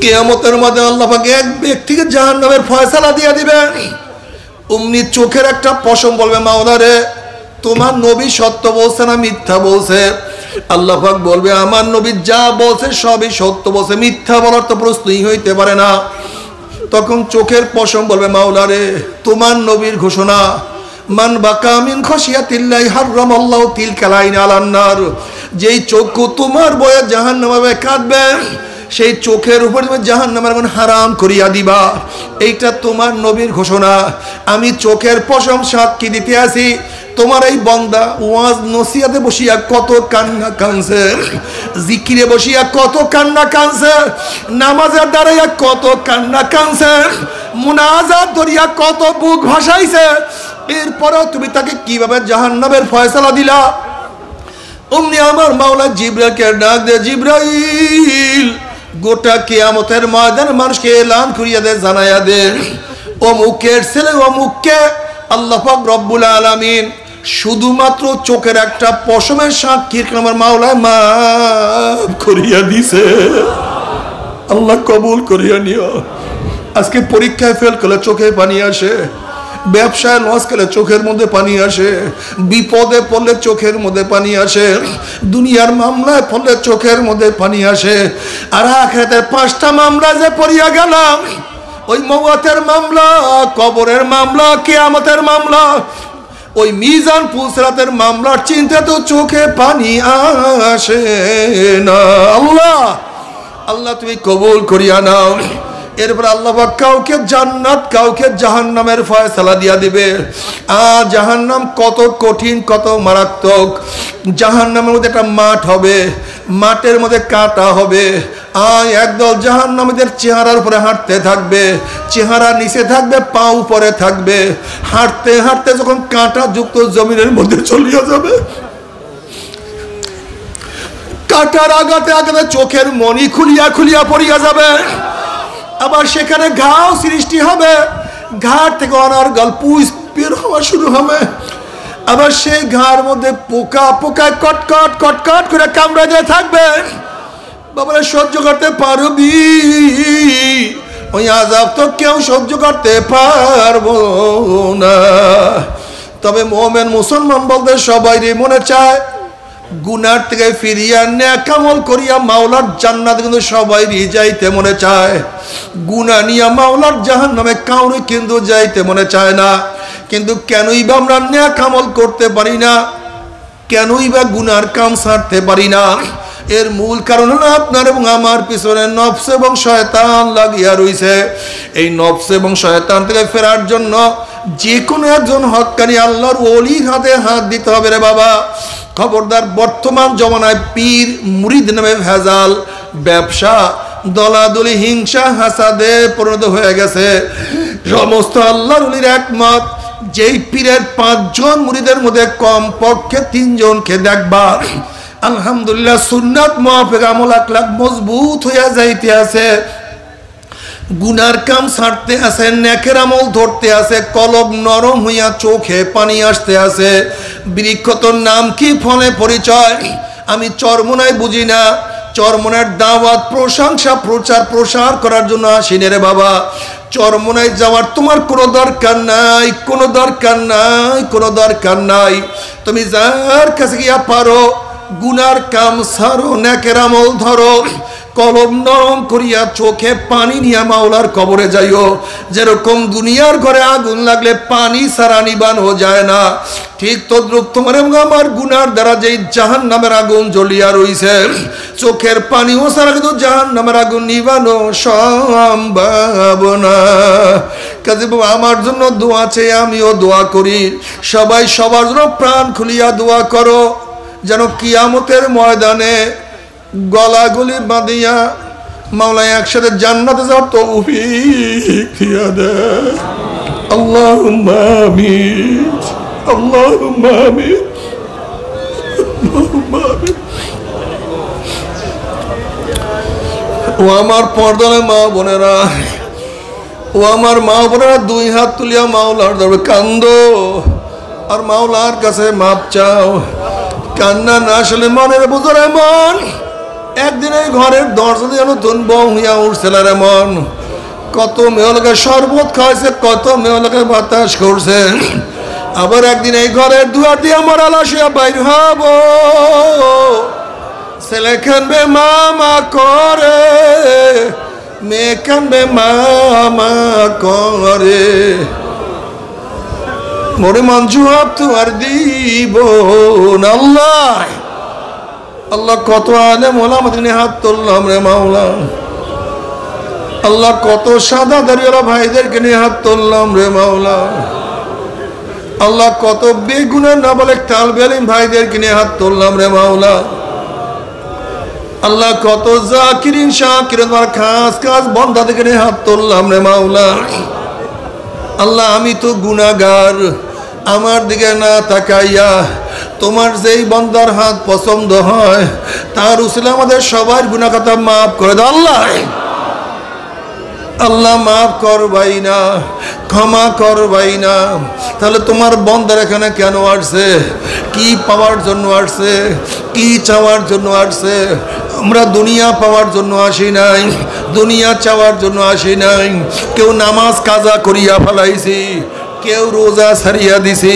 কিয়ামতের মধ্যে আল্লাহ পাক এক ব্যক্তিকে জাহান্নামের ফয়সালা দিয়ে দিবেন। অমনি চোখের একটা পশম বলবে, মাওলা রে, তোমার নবী সত্য বলছে না মিথ্যা বলছে? আল্লাহ পাক বলবে, আমার নবী যা বলছে সবই সত্য বলছে, মিথ্যা বলার তো প্রশ্নই হইতে পারে না। তখন চোখের পশম বলবে, মাওলা রে, তোমার নবীর ঘোষণা, মান বাকা মিন খাশিয়াতিল্লাহি হারামাল্লাহু তিলকাল আইনা আলান নার, যেই চক্ষু তোমার ভয়ে জাহান্নামে কাঁদবে, সেই চোখের উপর তুমি জাহান্নামের আগুন হারাম করিয়া দিবা। এইটা তোমার নবীর ঘোষণা। আমি চোখের পশম সাক্ষী দিতে আসি, তোমার এই বান্দা ওয়াজ নসিহাতে বসিয়া কত কান্না কানছে, জিকিরে বসিয়া কত কান্না কানছে, নামাজের দাঁড়াইয়া কত কান্না কানছে, মুনাজাত ধরিয়া কত বুক ভাসাইছে, এরপরেও তুমি তাকে কিভাবে জাহান্নামের ফয়সালা দিলা? অমনি আমার মাওলা জিবরাইলকে ডাক দে, জিবরাইল, গোটা কিয়ামতের ময়দানে মানুষকে এলান করিয়া দে, জানাইয়া দে, অমুকের ছেলে অমুককে আল্লাহ পাক রব্বুল আলামিন শুধুমাত্র চোখের একটা পশমের সাক্ষীর আমার মাওলা মাফ করিয়া দিছে। আল্লাহ কবুল করিয়া নিও। আজকে পরীক্ষায় ফেল করলে চোখে পানি আসে, ব্যবসায় লস করলে চোখের মধ্যে পানি আসে, বিপদে পড়লে চোখের মধ্যে পানি আসে, দুনিয়ার মামলায় পড়লে চোখের মধ্যে পানি আসে। আর আখিরাতের 5টা মামলা যে পড়িয়া গেলাম, ওই মওয়াতের মামলা, কবরের মামলা, কিয়ামতের মামলা, ওই মিজান পুলসিরাতের মামলার চিন্তা তো চোখে পানি আসে না। আল্লাহ আল্লাহ তুমি কবুল করিয়া নাও। এরপর আল্লাহ পাক কাউকে জান্নাত কাউকে জাহান্নামের ফয়সালা দিয়া দিবে। জাহান্নাম কত কঠিন, কত মারাত্মক। জাহান্নামের মধ্যে একটা মাঠ হবে, মাঠের মধ্যে কাঁটা হবে। একদল জাহান্নামীদের চেহারার উপরে হাঁটতে থাকবে, চেহারা নিচে থাকবে, পা উপরে থাকবে। হাঁটতে হাঁটতে যখন কাঁটা যুক্ত জমিনের মধ্যে চলিয়া যাবে, কাঁটার আঘাতে আঘাতে চোখের মনি খুলিয়া খুলিয়া পড়িয়া যাবে। আবার সেখানে ঘাও সৃষ্টি হবে, ঘাট থেকে অনার্গল পুষ বের হওয়া শুরু হবে। আবার সেই ঘাড় মধ্যে পোকা পোকায় কটকট কটকট করে কামড়ে দিয়ে থাকবে। বাবারা সহ্য করতে পারবি? ওই আযাব তো কেউ সহ্য করতে পারবো না। তবে মুমিন মুসলমান বলতে সবাইরই মনে চায় গুনার থেকে ফিরিয়া নেক আমল করিয়া মাওলার জান্নাতে কিন্তু সবাইরই যাইতে মনে চায়। গুনাহ নিয়া মাওলার জাহান্নামে কাউরে কিন্তু যাইতে মনে চায় না। কিন্তু কেনই বা আমরা নেক আমল করতে পারি না? কেনই বা গুনার কাম ছাড়তে পারি না? এর মূল কারণ হলো আপনার এবং আমার পিছনে নফস এবং শয়তান লাগিয়া রইছে। এই নফস এবং শয়তান থেকে ফেরার জন্য যে কোনো একজন হক্কানি আল্লাহর ওলির হাতে হাত দিতে হবে রে বাবা। খবরদার, বর্তমান জমানায় পীর মুরিদ নামে ভেজাল, ব্যবসা, দলাদলি, হিংসা, হাসাদে পরিণত হয়ে গেছে। সমস্ত আল্লাহর ওলির একমত, যেই পীরের 5 জন মুরিদের মধ্যে কম পক্ষে 3 জনকে দেখবা আলহামদুলিল্লাহ সুন্নাত মুআফিক আমল আখলাক মজবুত হইয়া যাইতে আছে, গুনার কাম ছাড়তে আছে, নেকের আমল ধরতে আছে, কলব নরম হইয়া চোখে পানি আসতে আছে। বৃক্ষ তোর নাম কি, ফলে পরিচয়? আমি চরমোনায় বুঝি না। চরমোনার দাওয়াত, প্রশংসা, প্রচার প্রসার করার জন্য আসিনি রে বাবা। চরমোনায় যাওয়ার তোমার কোনো দরকার নাই, কোনো দরকার নাই, কোনো দরকার নাই। তুমি যার কাছে গিয়া পারো গুনার কাম ছাড়ো, নেকের আমল ধরো, কলম নরম করিয়া চোখে পানি নিয়া মাওলার কবরে যাইও। যেরকম দুনিয়ার ঘরে আগুন লাগলে পানি ছাড়া নিবানো যায় না, ঠিক তদ্রুপ তোমার এবং আমার গুনার দ্বারা যেই জাহান্নামের আগুন জ্বলিয়া রইছে, চোখের পানিও ছাড়া কিন্তু জাহান্নামের আগুন নিবানো সম্ভব না। কাজে আমার জন্য দোয়া চেয়ে আমিও দোয়া করি, সবাই সবার জন্য প্রাণ খুলিয়া দোয়া করো, যেন কিয়ামতের ময়দানে গলাগলি বাঁধিয়া মাওলা একসাথে জান্নাতে যাওয়ার তৌফিক দিয়া দেয়। আল্লাহুম্মা আমিন, আল্লাহুম্মা আমিন, আল্লাহুম্মা আমিন। ও আমার পর্দার মা বোনেরা, ও আমার মা বোনেরা, 2 হাত তুলিয়া মাওলার দরবারে কান্দো আর মাওলার কাছে মাপ চাও। কান্না না আসলে মনের বুঝরে মন একদিন এই ঘরের দরজা দিয়ে নতুন বউ হইয়া উঠছিল রে মন। কত মেয়েলোকে শরবত খাওয়াইছে, কত মেয়েলোকে বাতাস করছে। আবার একদিন এই ঘরের দুয়ার দিয়ে আমার আলাসিয়া বাইর হব, ছেলে কানবে মামা করে, মেয়ে কানবে মামা করে। মোরে মন জবাব তো আর দিব না। আল্লাহ আল্লাহ কত আলেম ওলামাদের নিয়ে হাত তুললাম রে মাওলা। আল্লাহ কত সাদা দাড়িওয়ালা ভাইদেরকে নিয়ে হাত তুললাম রে মাওলা। আল্লাহ কত বেগুনার নাবালেক তালবে ইলম ভাইদেরকে নিয়ে হাত তুললাম রে মাওলা। আল্লাহ কত জাকিরিন শাকিরিন আর খাস খাস বান্দাদেরকে নিয়ে হাত তুললাম রে মাওলা। আল্লাহ আমি তো গুনাহগার, আমার দিকে না তাকাইয়া তোমার যেই বান্দার হাত পছন্দ হয় তার উসিলা আমাদের সবার গুনাহ খাতা মাফ করে দাও আল্লাহ। আল্লাহ মাফ করবাই না, ক্ষমা করবাই না। তাহলে তোমার বান্দার এখানে কেন আসছে? কি পাওয়ার জন্য আসছে? কি চাওয়ার জন্য আসছে? আমরা দুনিয়া পাওয়ার জন্য আসি নাই, দুনিয়া চাওয়ার জন্য আসি নাই। কেউ নামাজ কাজা করিয়া ফেলাইছি, কেউ রোজা ছাড়িয়া দিছি,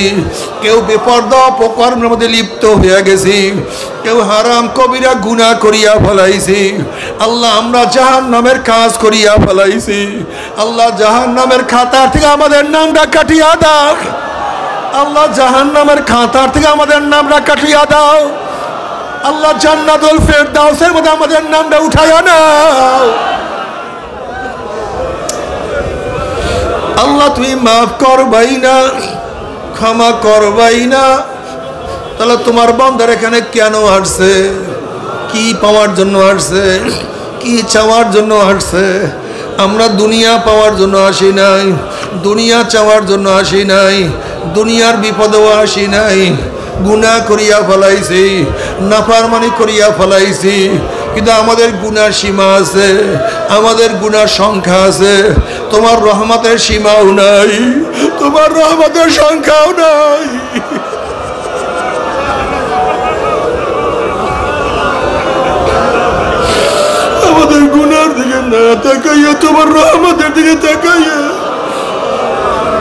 কেউ বেপরদা অপকর্মের মধ্যে লিপ্ত হইয়া গেছি, কেউ হারাম কবিরা গুনাহ করিয়া ফেলাইছি। আল্লাহ আমরা জাহান্নামের কাজ করিয়া ফেলাইছি। আল্লাহ জাহান্নামের খাতা থেকে আমাদের নামটা কাটিয়া দাও। আল্লাহ জাহান্নামের খাতা থেকে আমাদের নামটা কাটিয়া দাও। আল্লাহ জান্নাতুল ফেরদাউসের মধ্যে আমাদের নামটা উঠাইয়া নাও। আল্লাহ তুমি মাফ করবাই না, ক্ষমা করবাই না। তাহলে তোমার বান্দার এখানে কেন আসছে? কি পাওয়ার জন্য আসছে? কি চাওয়ার জন্য আসছে? আমরা দুনিয়া পাওয়ার জন্য আসি নাই, দুনিয়া চাওয়ার জন্য আসি নাই, দুনিয়ার বিপদেও আসি নাই। গুনাহ করিয়া ফেলাইছি, নাফরমানি করিয়া ফেলাইছি, কিন্তু আমাদের গুনার সীমা আছে, আমাদের গুনার সংখ্যা আছে। তোমার রহমতের সীমাও নাই, তোমার রহমতের সংখ্যাও নাই। আমাদের গুনার দিকে না তাকাইয়া তোমার রহমতের দিকে তাকাইয়া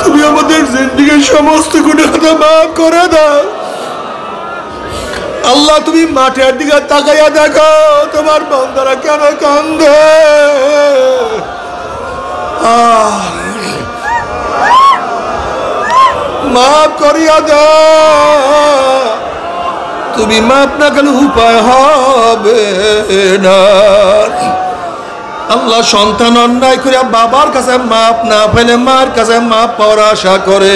তুমি আমাদের জিন্দেগীর সমস্ত গুনাহ মাফ করে দাও। আল্লাহ তুমি মাঠের দিকে তাকাইয়া দেখো তোমার বান্দারা কেন কান্দে। মাফ করিয়া দাও। তুমি মাফ না করলে উপায় হবে না। আল্লাহ সন্তান অন্যায় করিয়া বাবার কাছে মাফ না পেলে মার কাছে মাফ পাওয়ার আশা করে,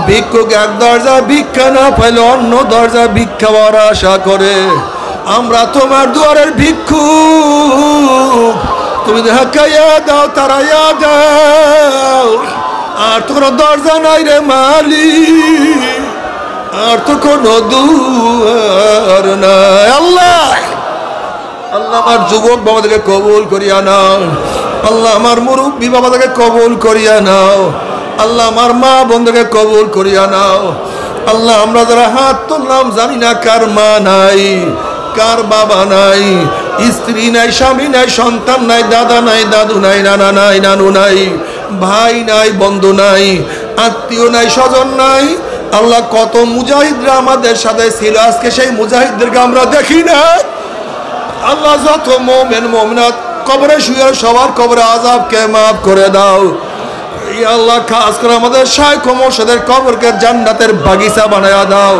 ভিক্ষুক এক দরজা ভিক্ষা না পাইলে অন্য দরজা ভিক্ষা পাওয়ার আশা করে। আমরা তোমার দুয়ারের ভিক্ষুক, তুমি ধাক্কাইয়া দাও, তারাইয়া দাও। আর তো কোনো দরজা নাই রে মালিক, আর তো কোনো দুয়ার নাই। আল্লাহ আল্লাহ আমার যুবক বাবাদেরকে কবুল করিয়া নাও। আল্লাহ আমার মুরব্বী বাবাদেরকে কবুল করিয়া নাও। আল্লাহ আমার মা বন্ধুকে কবুল করিয়া নাও। আল্লাহ আমরা যারা হাত তুললাম জানি না কার মা নাই, কার বাবা নাই, স্ত্রী নাই, স্বামী নাই, সন্তান নাই, দাদা নাই, দাদু নাই, নানা নাই, নানু নাই, ভাই নাই, বন্ধু নাই, আত্মীয় নাই, স্বজন নাই। আল্লাহ কত মুজাহিদরা আমাদের সাথে ছিল, আজকে সেই মুজাহিদদেরকে আমরা দেখি না। আল্লাহ যত মুমিন মুমিনাত কবরে শুয়ে সবার কবরে আযাবকে মাফ করে দাও। আল্লাহ খাস করে আমাদের শাইখ ও মুর্শিদের কবরকে জান্নাতের বাগিচা বানায়া দাও।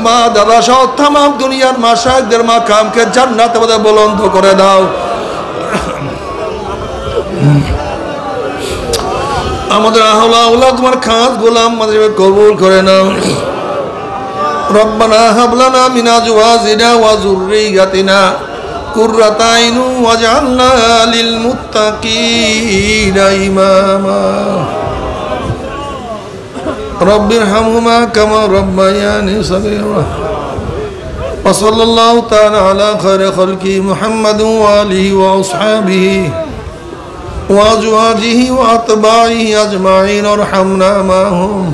মা দাদা সহ তামাম দুনিয়ার মাশায়েখদের মাকামকে জান্নাতের মধ্যে বুলন্দ করে দাও। আমাদের আহলা আওলাদ তোমার খাস গোলাম আমাদের কবুল করে নাও। রব্বানা হাব লানা মিন আজওয়াজিনা ওয়া যুররিয়াতিনা কুররাতা আইন ওয়াজআলনা লিল মুত্তাকিনা ইমামা। রব্বিরহামহুমা কামা রাব্বায়ানি সগীরা। ওয়া সাল্লাল্লাহু তাআলা আলা খায়রি খালকি মুহাম্মাদিন ওয়া আলিহি ওয়া আসহাবিহি ওয়া আজওয়াজিহি ওয়া আতবাইহি আজমাইন। আরহামনা মাহুম